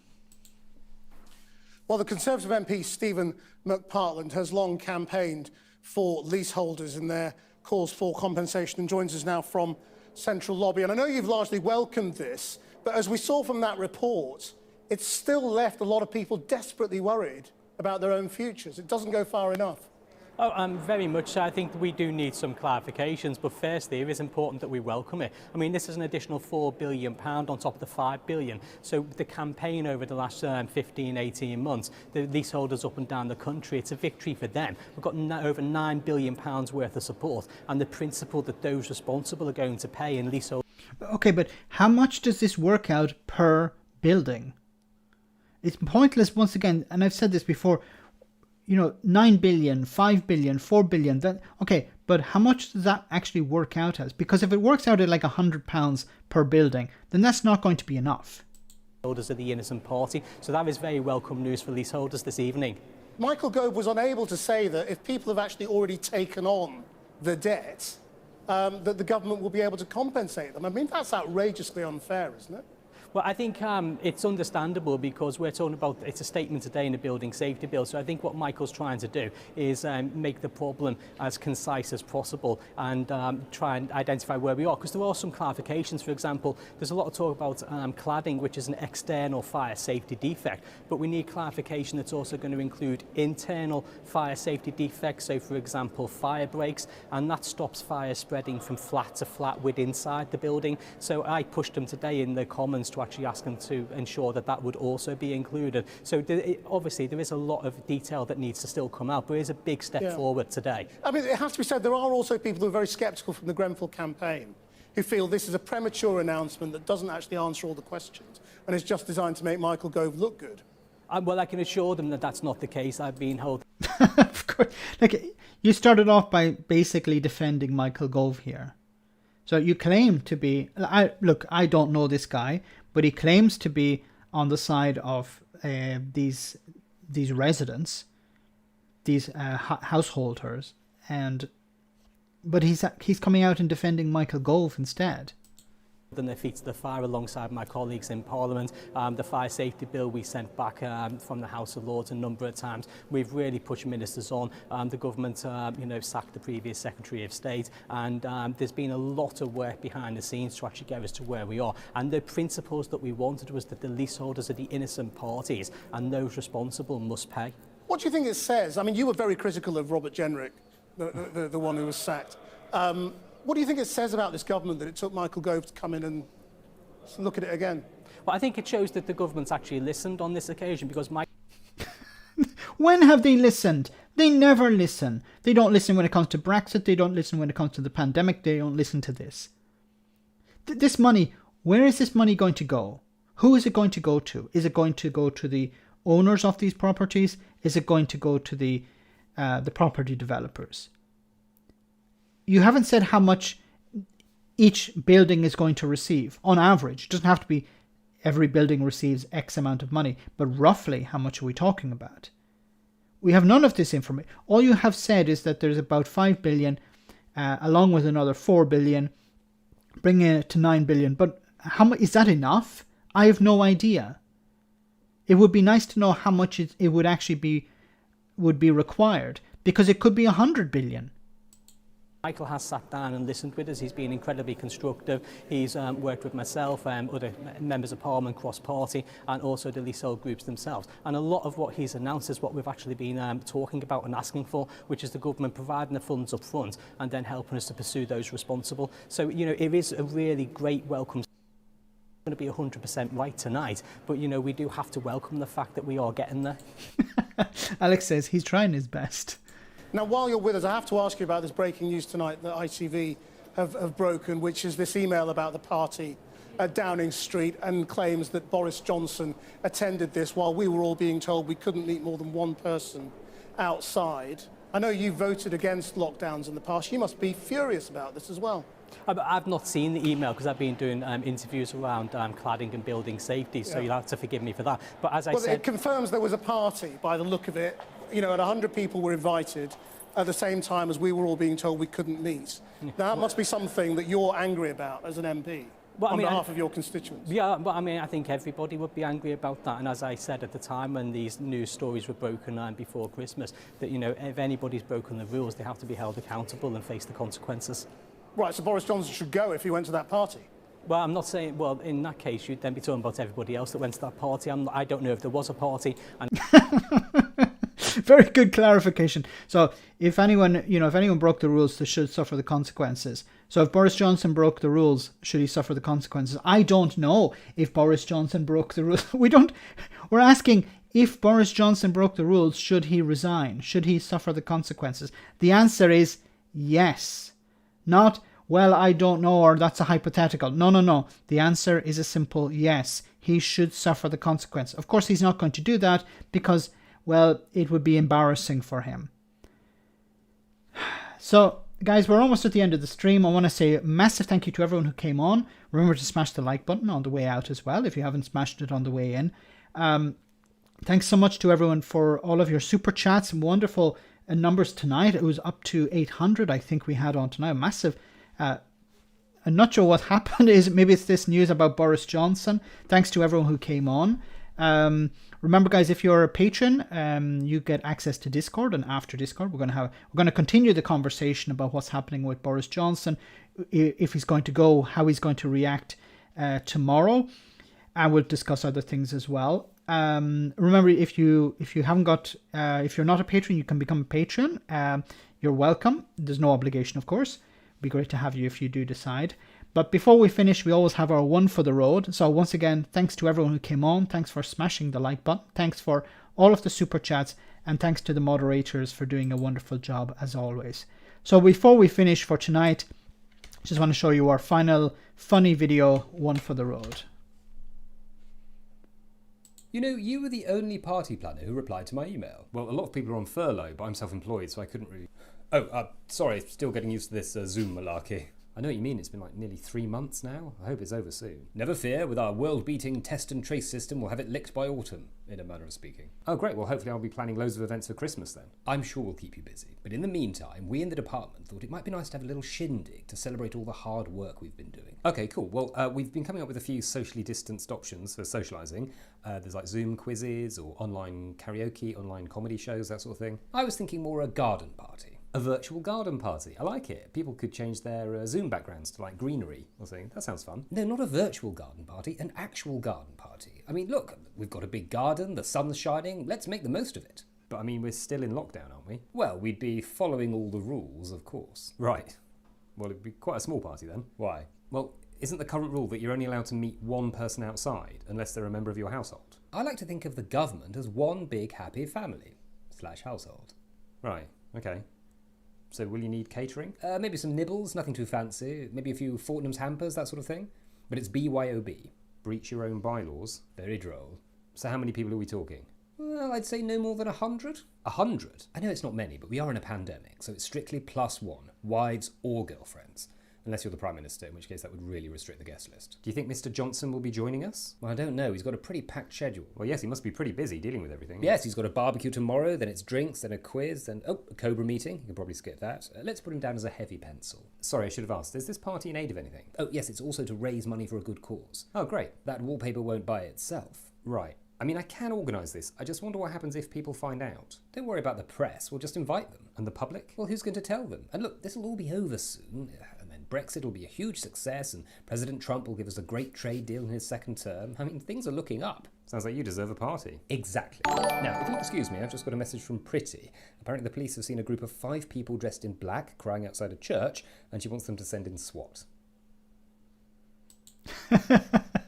Well, the Conservative MP Stephen McPartland has long campaigned for leaseholders in their calls for compensation and joins us now from Central Lobby. And I know you've largely welcomed this, but as we saw from that report, it's still left a lot of people desperately worried about their own futures. It doesn't go far enough. Oh, very much so. I think we do need some clarifications, but firstly, it is important that we welcome it. I mean, this is an additional £4 billion on top of the £5 billion. So the campaign over the last 15, 18 months, the leaseholders up and down the country, it's a victory for them. We've got over £9 billion worth of support, and the principle that those responsible are going to pay in leasehold. Okay, but how much does this work out per building? It's pointless once again, and I've said this before, 9 billion, 5 billion, 4 billion, okay, but how much does that actually work out as? Because if it works out at like £100 per building, then that's not going to be enough. Leaseholders are the innocent party, so that is very welcome news for leaseholders this evening. Michael Gove was unable to say that if people have actually already taken on the debt, that the government will be able to compensate them. I mean, that's outrageously unfair, isn't it? Well, I think it's understandable because we're talking about, it's a statement today in the Building Safety Bill. So I think what Michael's trying to do is make the problem as concise as possible and try and identify where we are. Because there are some clarifications. For example, there's a lot of talk about cladding, which is an external fire safety defect. But we need clarification that's also going to include internal fire safety defects. So, for example, fire breaks, and that stops fire spreading from flat to flat within inside the building. So I pushed them today in the Commons to actually ask them to ensure that that would also be included. So obviously there is a lot of detail that needs to still come out, but it is a big step forward today. I mean, it has to be said, there are also people who are very sceptical from the Grenfell campaign who feel this is a premature announcement that doesn't actually answer all the questions and is just designed to make Michael Gove look good. Well, I can assure them that that's not the case. I've been held. Of course. Like, you started off by basically defending Michael Gove here. So you claim to be... I don't know this guy, but he claims to be on the side of these residents, these householders, but he's coming out and defending Michael Gove instead. Than their feet to the fire alongside my colleagues in Parliament. The fire safety bill we sent back from the House of Lords a number of times. We've really pushed ministers on. The government, sacked the previous Secretary of State, and there's been a lot of work behind the scenes to actually get us to where we are. And the principles that we wanted was that the leaseholders are the innocent parties, and those responsible must pay. What do you think it says? I mean, you were very critical of Robert Jenrick, the one who was sacked. What do you think it says about this government that it took Michael Gove to come in and look at it again? Well, I think it shows that the government's actually listened on this occasion, because When have they listened? They never listen. They don't listen when it comes to Brexit. They don't listen when it comes to the pandemic. They don't listen to this. This money, where is this money going to go? Who is it going to go to? Is it going to go to the owners of these properties? Is it going to go to the property developers? You haven't said how much each building is going to receive on average. It doesn't have to be every building receives X amount of money, but roughly how much are we talking about? We have none of this information. All you have said is that there's about 5 billion, along with another 4 billion, bringing it to 9 billion. But how much is that enough? I have no idea. It would be nice to know how much it would actually would be required, because it could be 100 billion. Michael has sat down and listened with us. He's been incredibly constructive. He's worked with myself, other members of Parliament, cross-party, and also the leasehold groups themselves. And a lot of what he's announced is what we've actually been talking about and asking for, which is the government providing the funds up front and then helping us to pursue those responsible. So, it is a really great welcome. It's going to be 100% right tonight, but, we do have to welcome the fact that we are getting there. Alex says he's trying his best. Now, while you're with us, I have to ask you about this breaking news tonight that ITV have broken, which is this email about the party at Downing Street, and claims that Boris Johnson attended this while we were all being told we couldn't meet more than one person outside. I know you voted against lockdowns in the past. You must be furious about this as well. I've not seen the email because I've been doing interviews around cladding and building safety, so you'll have to forgive me for that. But as I said... it confirms there was a party by the look of it. And 100 people were invited at the same time as we were all being told we couldn't meet. Now, that must be something that you're angry about as an MP. On behalf of your constituents. Yeah, but I think everybody would be angry about that. And as I said at the time when these news stories were broken before Christmas, that, if anybody's broken the rules, they have to be held accountable and face the consequences. Right, so Boris Johnson should go if he went to that party? Well, I'm not saying, well, in that case, you'd then be talking about everybody else that went to that party. I don't know if there was a party. And very good clarification. So if anyone broke the rules, they should suffer the consequences. So if Boris Johnson broke the rules, should he suffer the consequences? I don't know if Boris Johnson broke the rules. We're asking if Boris Johnson broke the rules, should he resign? Should he suffer the consequences? The answer is yes. Not, well, I don't know, or that's a hypothetical. No. The answer is a simple yes. He should suffer the consequence. Of course, he's not going to do that because, well, it would be embarrassing for him. So, guys, we're almost at the end of the stream. I want to say a massive thank you to everyone who came on. Remember to smash the like button on the way out as well, if you haven't smashed it on the way in. Thanks so much to everyone for all of your super chats and wonderful numbers tonight. It was up to 800, I think we had on tonight. Massive. I'm not sure what happened. Maybe it's this news about Boris Johnson. Thanks to everyone who came on. Remember, guys, if you're a patron, you get access to Discord, and after Discord, we're going to continue the conversation about what's happening with Boris Johnson, if he's going to go, how he's going to react tomorrow, and we'll discuss other things as well. Remember, if you haven't got, if you're not a patron, you can become a patron. You're welcome. There's no obligation, of course. It'd be great to have you if you do decide. But before we finish, we always have our one for the road. So once again, thanks to everyone who came on. Thanks for smashing the like button. Thanks for all of the super chats. And thanks to the moderators for doing a wonderful job as always. So before we finish for tonight, just want to show you our final funny video, one for the road. You know, you were the only party planner who replied to my email. Well, a lot of people are on furlough, but I'm self-employed, so I couldn't really... Oh, sorry, still getting used to this Zoom malarkey. I know what you mean, it's been like nearly 3 months now. I hope it's over soon. Never fear, with our world-beating test and trace system, we'll have it licked by autumn, in a manner of speaking. Oh great, well hopefully I'll be planning loads of events for Christmas then. I'm sure we'll keep you busy. But in the meantime, we in the department thought it might be nice to have a little shindig to celebrate all the hard work we've been doing. Okay, cool. Well, we've been coming up with a few socially distanced options for socialising. There's like Zoom quizzes, or online karaoke, online comedy shows, that sort of thing. I was thinking more a garden party. A virtual garden party. I like it. People could change their Zoom backgrounds to like greenery or something. That sounds fun. No, not a virtual garden party, an actual garden party. I mean, look, we've got a big garden, the sun's shining, let's make the most of it. But I mean, we're still in lockdown, aren't we? Well, we'd be following all the rules, of course. Right. Well, it'd be quite a small party then. Why? Well, isn't the current rule that you're only allowed to meet one person outside unless they're a member of your household? I like to think of the government as one big happy family / household. Right, okay. So will you need catering? Maybe some nibbles, nothing too fancy. Maybe a few Fortnum's hampers, that sort of thing. But it's BYOB. Breach your own bylaws. Very droll. So how many people are we talking? Well, I'd say no more than 100. 100? I know it's not many, but we are in a pandemic, so it's strictly +1. Wives or girlfriends. Unless you're the Prime Minister, in which case that would really restrict the guest list. Do you think Mr. Johnson will be joining us? Well, I don't know. He's got a pretty packed schedule. Well, yes, he must be pretty busy dealing with everything. Yes, he's got a barbecue tomorrow, then it's drinks, then a quiz, then, a Cobra meeting. You can probably skip that. Let's put him down as a heavy pencil. Sorry, I should have asked. Is this party in aid of anything? Oh, yes, it's also to raise money for a good cause. Oh, great. That wallpaper won't buy itself. Right. I mean, I can organise this. I just wonder what happens if people find out. Don't worry about the press. We'll just invite them. And the public? Well, who's going to tell them? And look, this will all be over soon. And then Brexit will be a huge success, and President Trump will give us a great trade deal in his second term. I mean, things are looking up. Sounds like you deserve a party. Exactly. Now, if you'll excuse me, I've just got a message from Pretty. Apparently the police have seen a group of 5 people dressed in black crying outside a church, and she wants them to send in SWAT.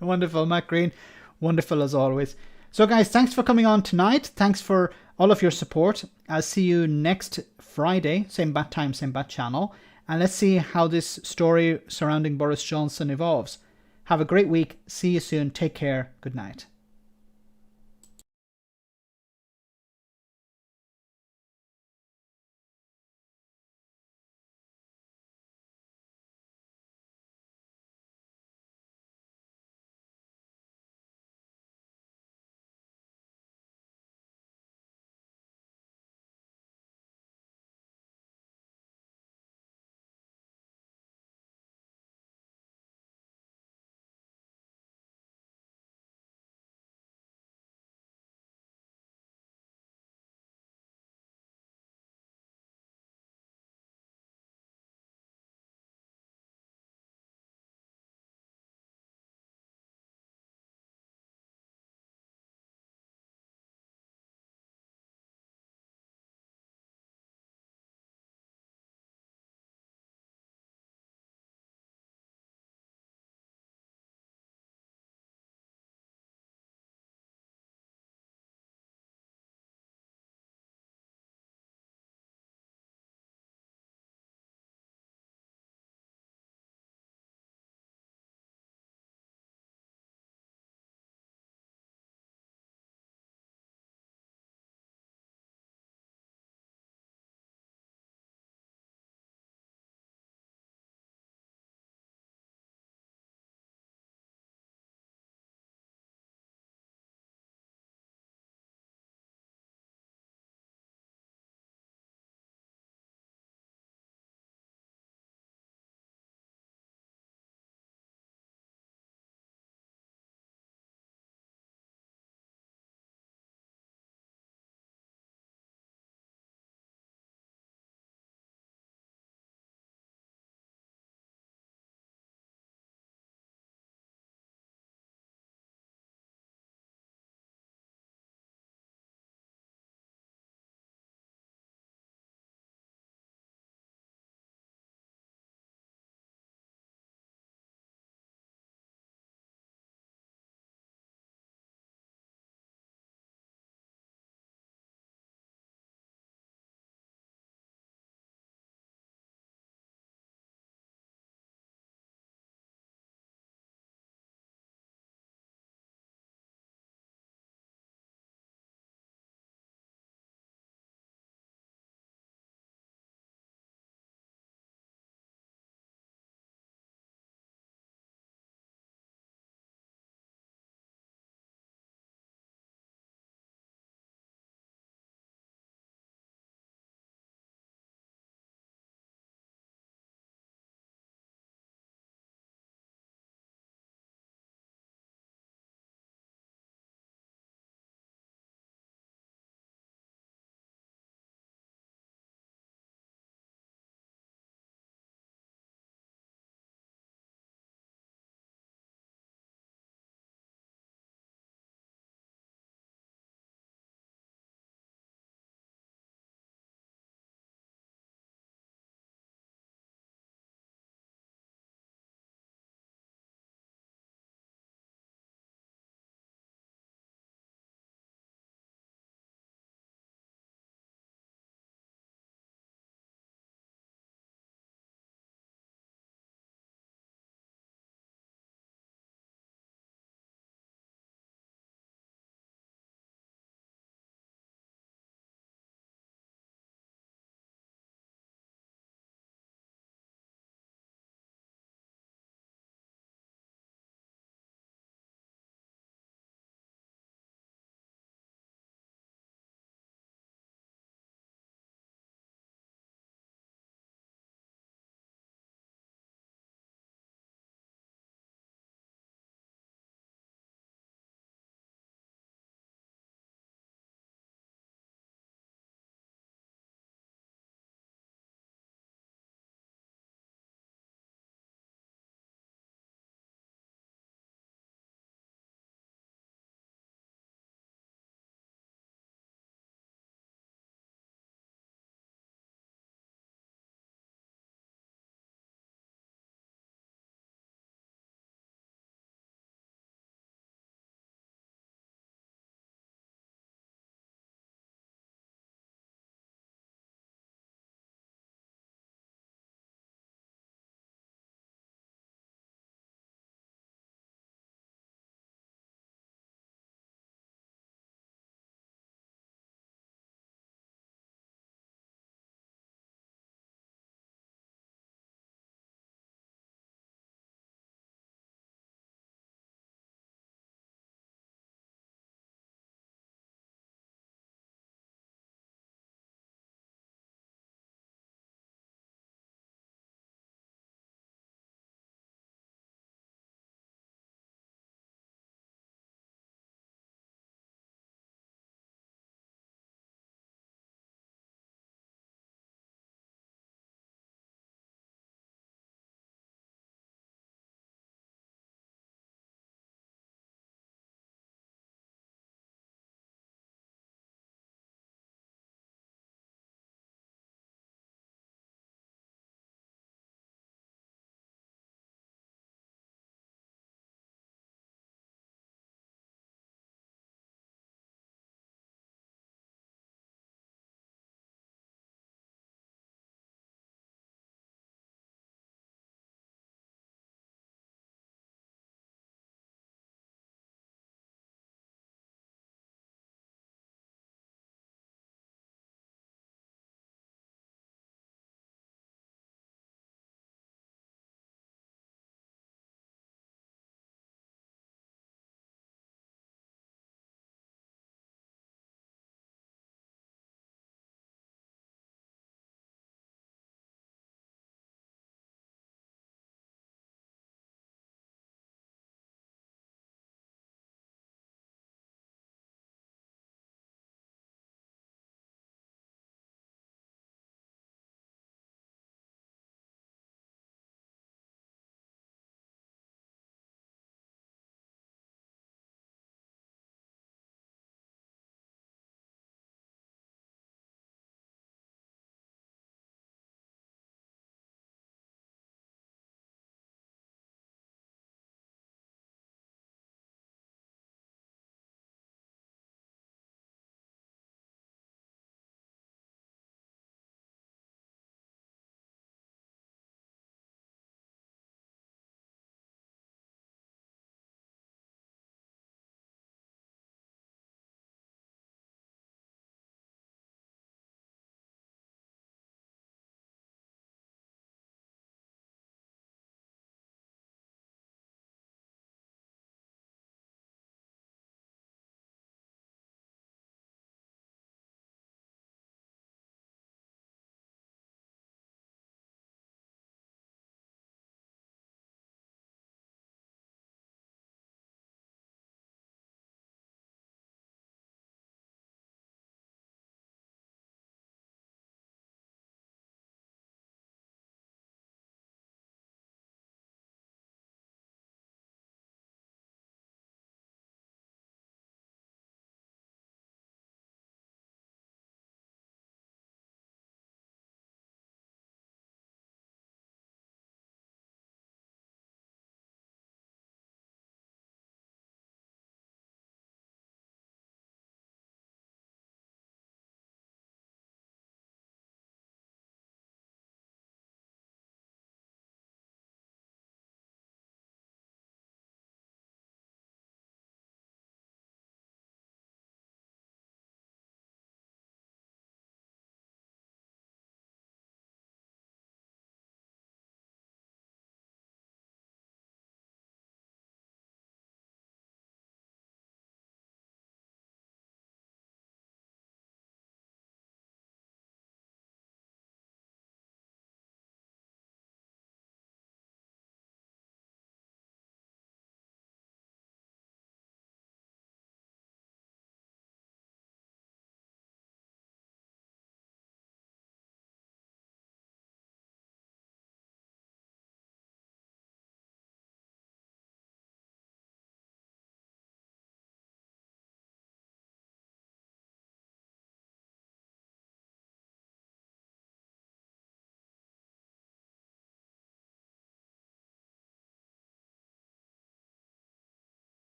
Wonderful, Matt Green. Wonderful as always. So guys, thanks for coming on tonight. Thanks for all of your support. I'll see you next Friday, same bat time, same bat channel. And let's see how this story surrounding Boris Johnson evolves. Have a great week. See you soon. Take care. Good night.